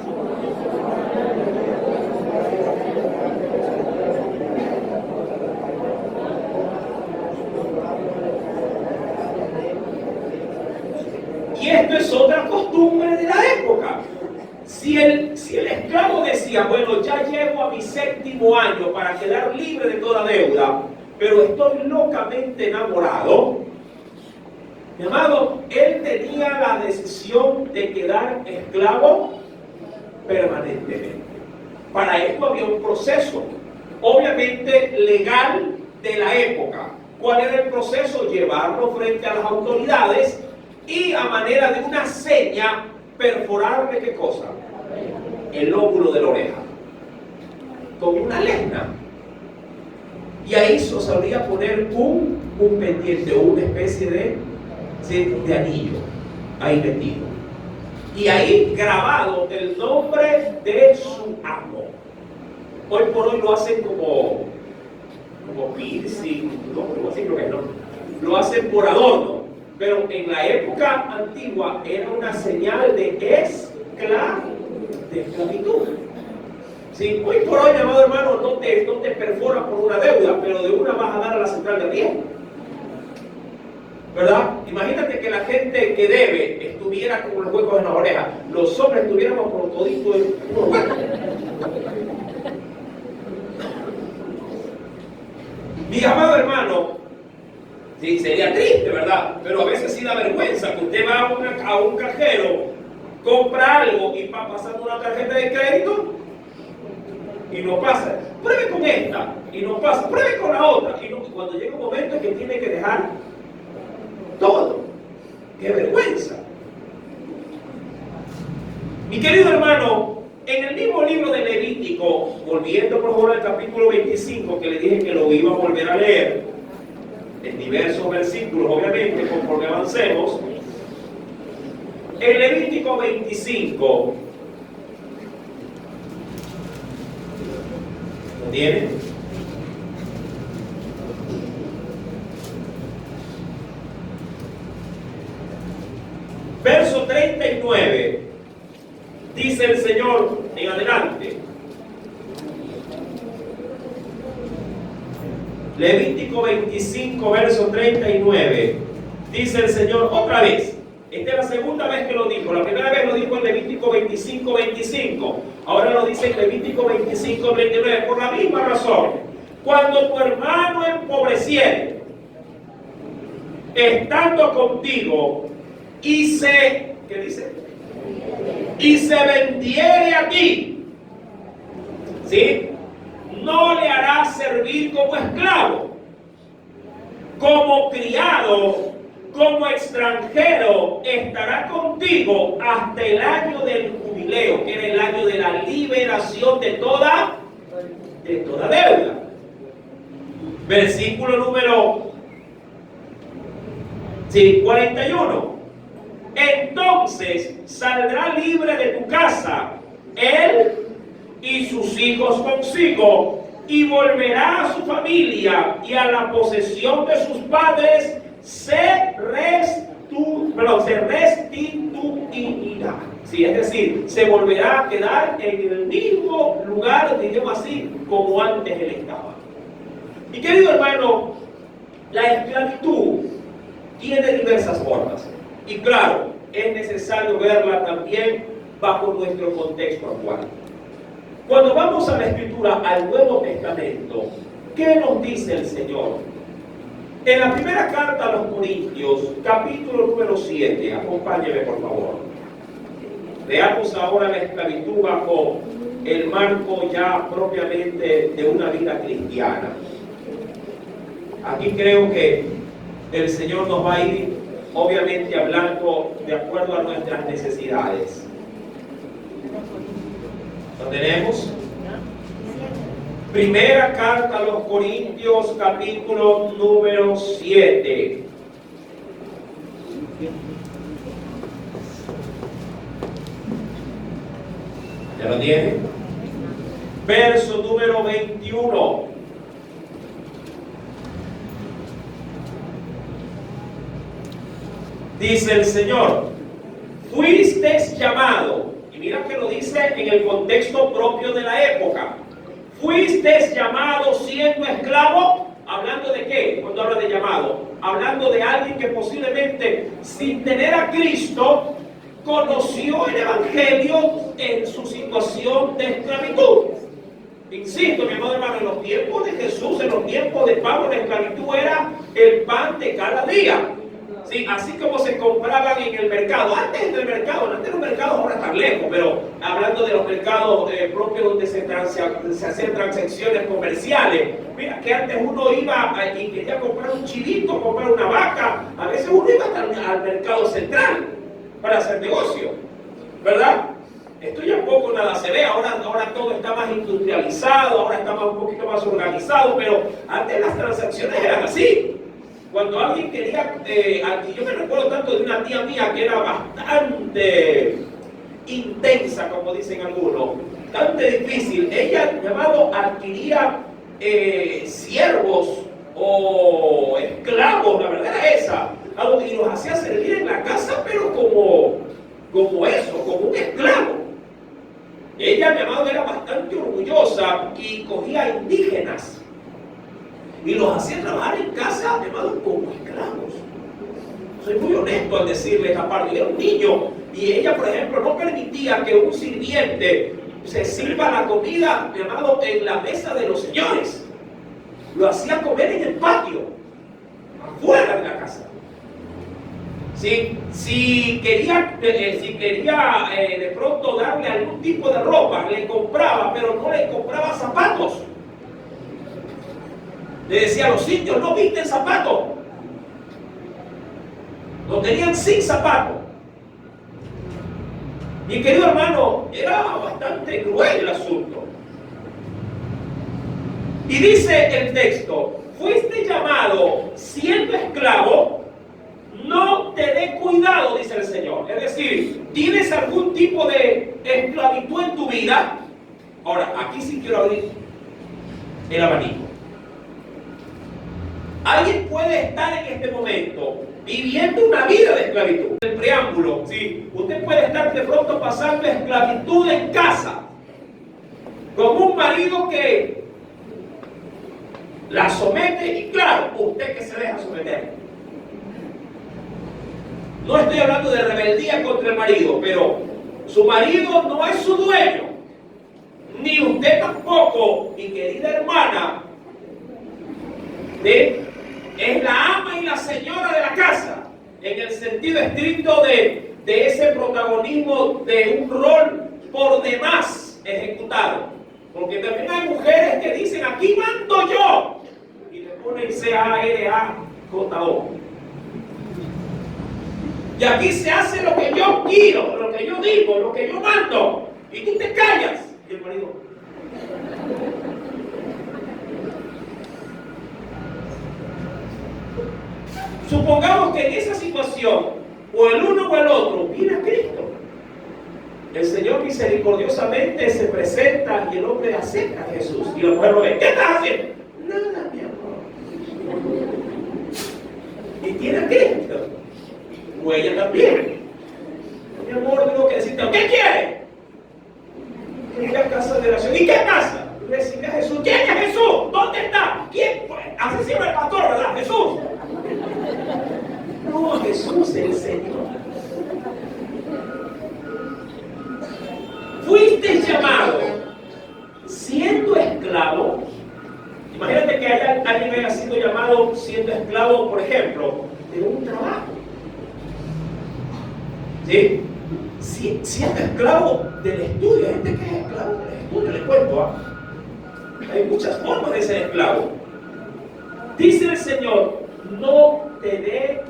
Y esto es otra costumbre de la época. Si el esclavo decía, bueno, ya llego a mi 7º año para quedar libre de toda deuda, pero estoy locamente enamorado, mi amado, él tenía la decisión de quedar esclavo permanentemente. Para esto había un proceso, obviamente legal, de la época. ¿Cuál era el proceso? Llevarlo frente a las autoridades y a manera de una seña perforarle ¿qué cosa? El lóbulo de la oreja con una lesna, y ahí se sabría poner un pendiente o una especie de anillo ahí metido, y ahí grabado el nombre de su amo. Hoy por hoy lo hacen como piercing, no, así creo que no, lo hacen por adorno, pero en la época antigua era una señal de esclavitud. Sí, hoy por hoy, amado hermano, no te perfora por una deuda, pero de una vas a dar a la central de riesgo. ¿Verdad? Imagínate que la gente que debe estuviera con los huecos en las orejas. Los hombres estuviéramos por todito en unos huecos. Mi amado hermano, sí, sería triste, ¿verdad? Pero a veces sí da vergüenza que usted va a un cajero, compra algo y va pasando una tarjeta de crédito y no pasa. Pruebe con esta y no pasa. Pruebe con la otra y no. Cuando llega un momento en que tiene que dejar todo. ¡Qué vergüenza! Mi querido hermano, en el mismo libro de Levítico, volviendo por favor al capítulo 25, que le dije que lo iba a volver a leer, en diversos versículos, obviamente, conforme avancemos, en Levítico 25, ¿lo tiene? Verso 39, dice el Señor en adelante. Levítico 25, verso 39, dice el Señor otra vez. Esta es la segunda vez que lo dijo. La primera vez lo dijo en Levítico 25, 25. Ahora lo dice en Levítico 25, 29. Por la misma razón, cuando tu hermano empobreciere, estando contigo, y se, ¿qué dice? Y se vendiere a ti, ¿sí? No le harás servir como esclavo, como criado, como extranjero, estará contigo hasta el año del jubileo, que era el año de la liberación de toda deuda. Versículo número 41. Entonces saldrá libre de tu casa, él y sus hijos consigo, y volverá a su familia y a la posesión de sus padres, se restituirá. Sí, es decir, se volverá a quedar en el mismo lugar, digamos así, como antes él estaba. Y querido hermano, la esclavitud tiene diversas formas. Y claro, es necesario verla también bajo nuestro contexto actual. Cuando vamos a la Escritura, al Nuevo Testamento, ¿qué nos dice el Señor? En la primera carta a los Corintios, capítulo número 7, acompáñeme por favor. Veamos ahora la esclavitud bajo el marco ya propiamente de una vida cristiana. Aquí creo que el Señor nos va a ir obviamente hablando de acuerdo a nuestras necesidades. ¿Lo tenemos? Primera carta a los Corintios, capítulo número 7. ¿Ya lo tiene? Verso número 21. Dice el Señor, fuisteis llamado, y mira que lo dice en el contexto propio de la época, fuisteis llamado siendo esclavo, hablando de qué, cuando habla de llamado, hablando de alguien que posiblemente sin tener a Cristo, conoció el Evangelio en su situación de esclavitud. Insisto, mi amado hermano, en los tiempos de Jesús, en los tiempos de Pablo, la esclavitud era el pan de cada día. Sí, así como se compraban en el mercado, antes los mercados ahora están lejos, pero hablando de los mercados propios donde se hacían transacciones comerciales, mira que antes uno iba y quería comprar un chivito, comprar una vaca, a veces uno iba hasta al mercado central para hacer negocio, ¿verdad? Esto ya poco nada se ve, ahora todo está más industrializado, ahora está un poquito más organizado, pero antes las transacciones eran así. Cuando alguien quería, yo me recuerdo tanto de una tía mía que era bastante intensa, como dicen algunos, bastante difícil. Ella, llamado, adquiría siervos o esclavos, la verdad era esa, y los hacía servir en la casa, pero como un esclavo. Ella, mi amado, era bastante orgullosa y cogía indígenas y los hacía trabajar en casa, mi amado, como esclavos. Soy muy honesto al decirle esta parte. Era un niño y ella, por ejemplo, no permitía que un sirviente se sirva la comida, mi amado, en la mesa de los señores. Lo hacía comer en el patio, afuera de la casa. Si quería de pronto darle algún tipo de ropa, le compraba, pero no le compraba zapatos. Le decía a los indios, no visten zapatos. Lo tenían sin zapatos. Mi querido hermano, era bastante cruel el asunto. Y dice el texto, fuiste llamado siendo esclavo, no te dé cuidado, dice el Señor. Es decir, ¿tienes algún tipo de esclavitud en tu vida? Ahora, aquí sí quiero abrir el abanico. Alguien puede estar en este momento viviendo una vida de esclavitud. El preámbulo, ¿sí? Usted puede estar de pronto pasando esclavitud en casa, con un marido que la somete y claro, usted que se deja someter. No estoy hablando de rebeldía contra el marido, pero su marido no es su dueño, ni usted tampoco, mi querida hermana, es la ama y la señora de la casa, en el sentido estricto de ese protagonismo de un rol por demás ejecutado. Porque también hay mujeres que dicen, aquí mando yo, y le ponen CARAJO. Y aquí se hace lo que yo quiero, lo que yo digo, lo que yo mando, y tú te callas. Y el marido, supongamos que en esa situación, o el uno o el otro, viene a Cristo. El Señor misericordiosamente se presenta y el hombre acepta a Jesús. Y la mujer lo ve, ¿qué estás haciendo? Nada, mi amor. Y tiene a Cristo. O ella también. Mi amor, tengo que decirte, ¿qué quiere? Ir a casa de oración. ¿Y qué pasa? Recibir a Jesús. ¿Quién es Jesús? ¿Dónde está? ¿Quién? Así se llama el pastor, ¿verdad? Jesús. No, Jesús el Señor. Fuiste llamado siendo esclavo. Imagínate que alguien haya sido llamado siendo esclavo, por ejemplo, de un trabajo. ¿Sí? Siendo esclavo del estudio. Hay gente que es esclavo del estudio, les cuento. Hay muchas formas de ser esclavo. Dice el Señor, no te dé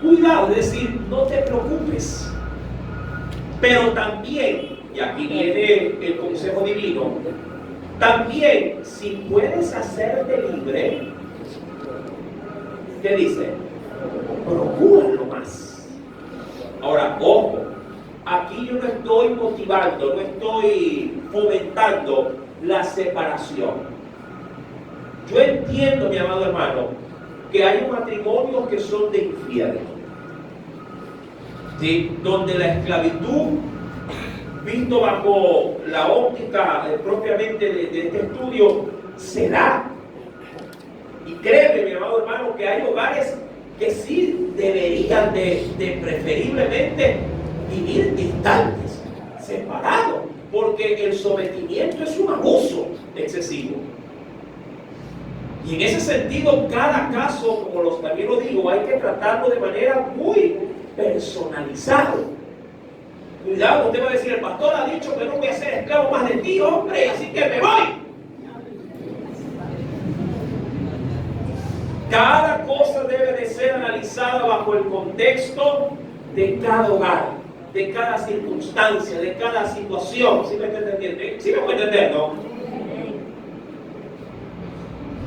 cuidado, es decir, no te preocupes. Pero también, y aquí viene el consejo divino, también si puedes hacerte libre, ¿qué dice? Procúralo más. Ahora, ojo, aquí yo no estoy motivando, no estoy fomentando la separación. Yo entiendo, mi amado hermano, que hay matrimonios que son de infierno, ¿sí? Donde la esclavitud, visto bajo la óptica propiamente de este estudio, se da. Y créeme, mi amado hermano, que hay hogares que sí deberían de preferiblemente vivir distantes, separados, porque el sometimiento es un abuso excesivo. Y en ese sentido, cada caso, como también lo digo, hay que tratarlo de manera muy personalizada. Cuidado, usted va a decir, el pastor ha dicho que no voy a ser esclavo más de ti, hombre, así que me voy. Cada cosa debe de ser analizada bajo el contexto de cada hogar, de cada circunstancia, de cada situación. ¿Sí me está entendiendo? ¿Sí me puede entender, no?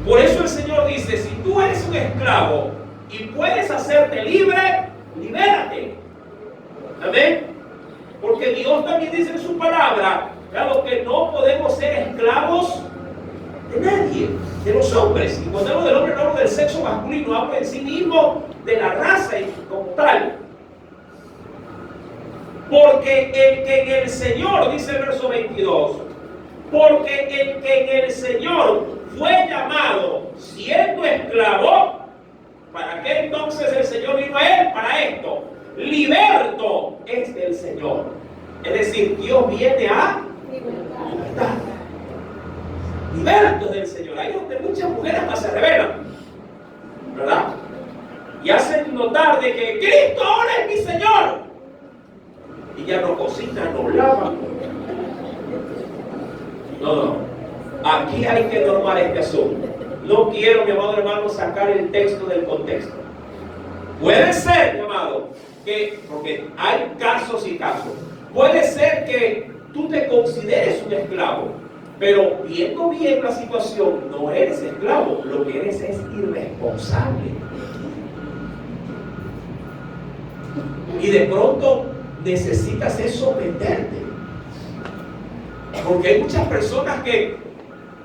Por eso el Señor dice, si tú eres un esclavo y puedes hacerte libre, libérate. Amén. Porque Dios también dice en su palabra, claro, que no podemos ser esclavos de nadie, de los hombres. Y cuando hablo del hombre, no hablo del sexo masculino, hablo en sí mismo de la raza y como tal. Porque el que en el Señor, dice el verso 22, porque el que en el Señor fue llamado siendo esclavo, ¿para qué entonces el Señor vino a él? Para esto, liberto es del Señor. Es decir, Dios viene a libertar. Liberto es del Señor. Ahí es donde muchas mujeres más se rebelan, ¿verdad? Y hacen notar de que Cristo ahora es mi Señor. Y ya no cocina, no lava. No. Aquí hay que normar este asunto. No quiero, mi amado hermano, sacar el texto del contexto. Puede ser, mi amado, que, porque hay casos y casos, puede ser que tú te consideres un esclavo, pero viendo bien la situación, no eres esclavo, lo que eres es irresponsable. Y de pronto necesitas someterte. Porque hay muchas personas que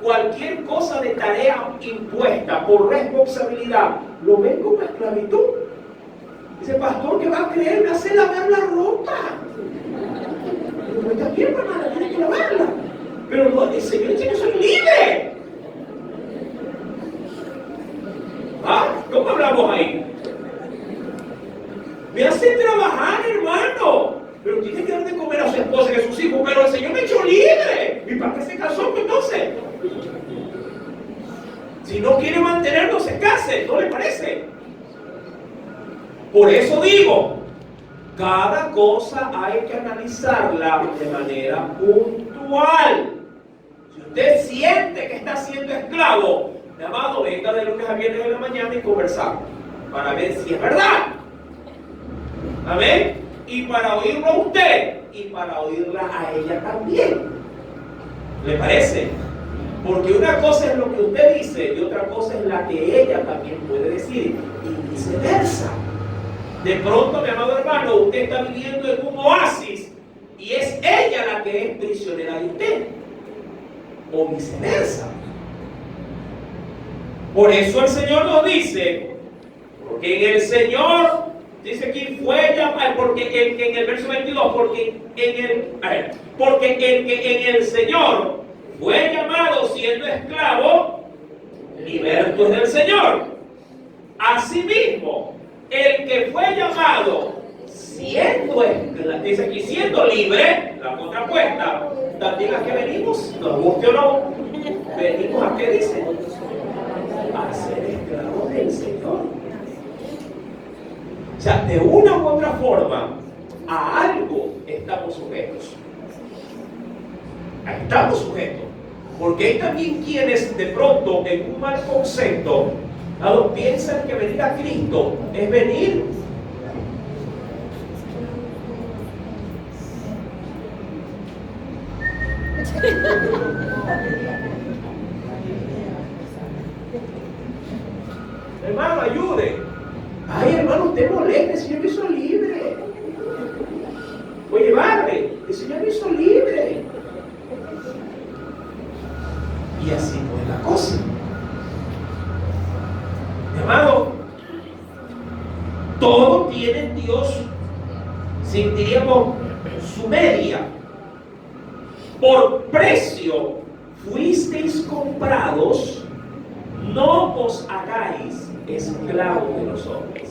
cualquier cosa de tarea impuesta por responsabilidad lo ven como esclavitud. Dice, pastor, ¿qué va a creer? Me hace lavar la ropa. Pero está bien, hermana, tiene que lavarla. Pero no, el Señor dice que soy libre. ¿Ah? ¿Cómo hablamos ahí? Me hace trabajar, hermano. Pero tiene que dar de comer a su esposa y a sus hijos. Pero el Señor me echó libre. ¿Y para qué se casó entonces? Si no quiere mantener, no se case. ¿No le parece? Por eso digo, cada cosa hay que analizarla de manera puntual. Si usted siente que está siendo esclavo, mi amado, venga de lunes a viernes de la mañana y conversamos para ver si es verdad. Amén. Y para oírlo a usted y para oírla a ella también. ¿Le parece? Porque una cosa es lo que usted dice y otra cosa es la que ella también puede decir y viceversa. De pronto, mi amado hermano, usted está viviendo en un oasis y es ella la que es prisionera de usted o viceversa. Por eso el Señor nos dice, porque en el Señor dice aquí fue llamado, porque el que en el verso 22, porque el que en el Señor fue llamado siendo esclavo, liberto es del Señor. Asimismo, el que fue llamado siendo esclavo, dice aquí siendo libre, la contrapuesta, también a qué venimos, nos guste o no, venimos a qué dice, a ser esclavos del Señor. O sea, de una u otra forma, a algo estamos sujetos. Estamos sujetos. Porque hay también quienes de pronto, en un mal concepto, piensan que venir a Cristo es venir hermano, ayude. Ay, hermano, usted molesta, el Señor me hizo libre. Voy a llevarle, el Señor me hizo libre. Y así no es la cosa. Hermano, todo tiene en Dios, diríamos, su media. Por precio fuisteis comprados, no os hagáis esclavos de los hombres.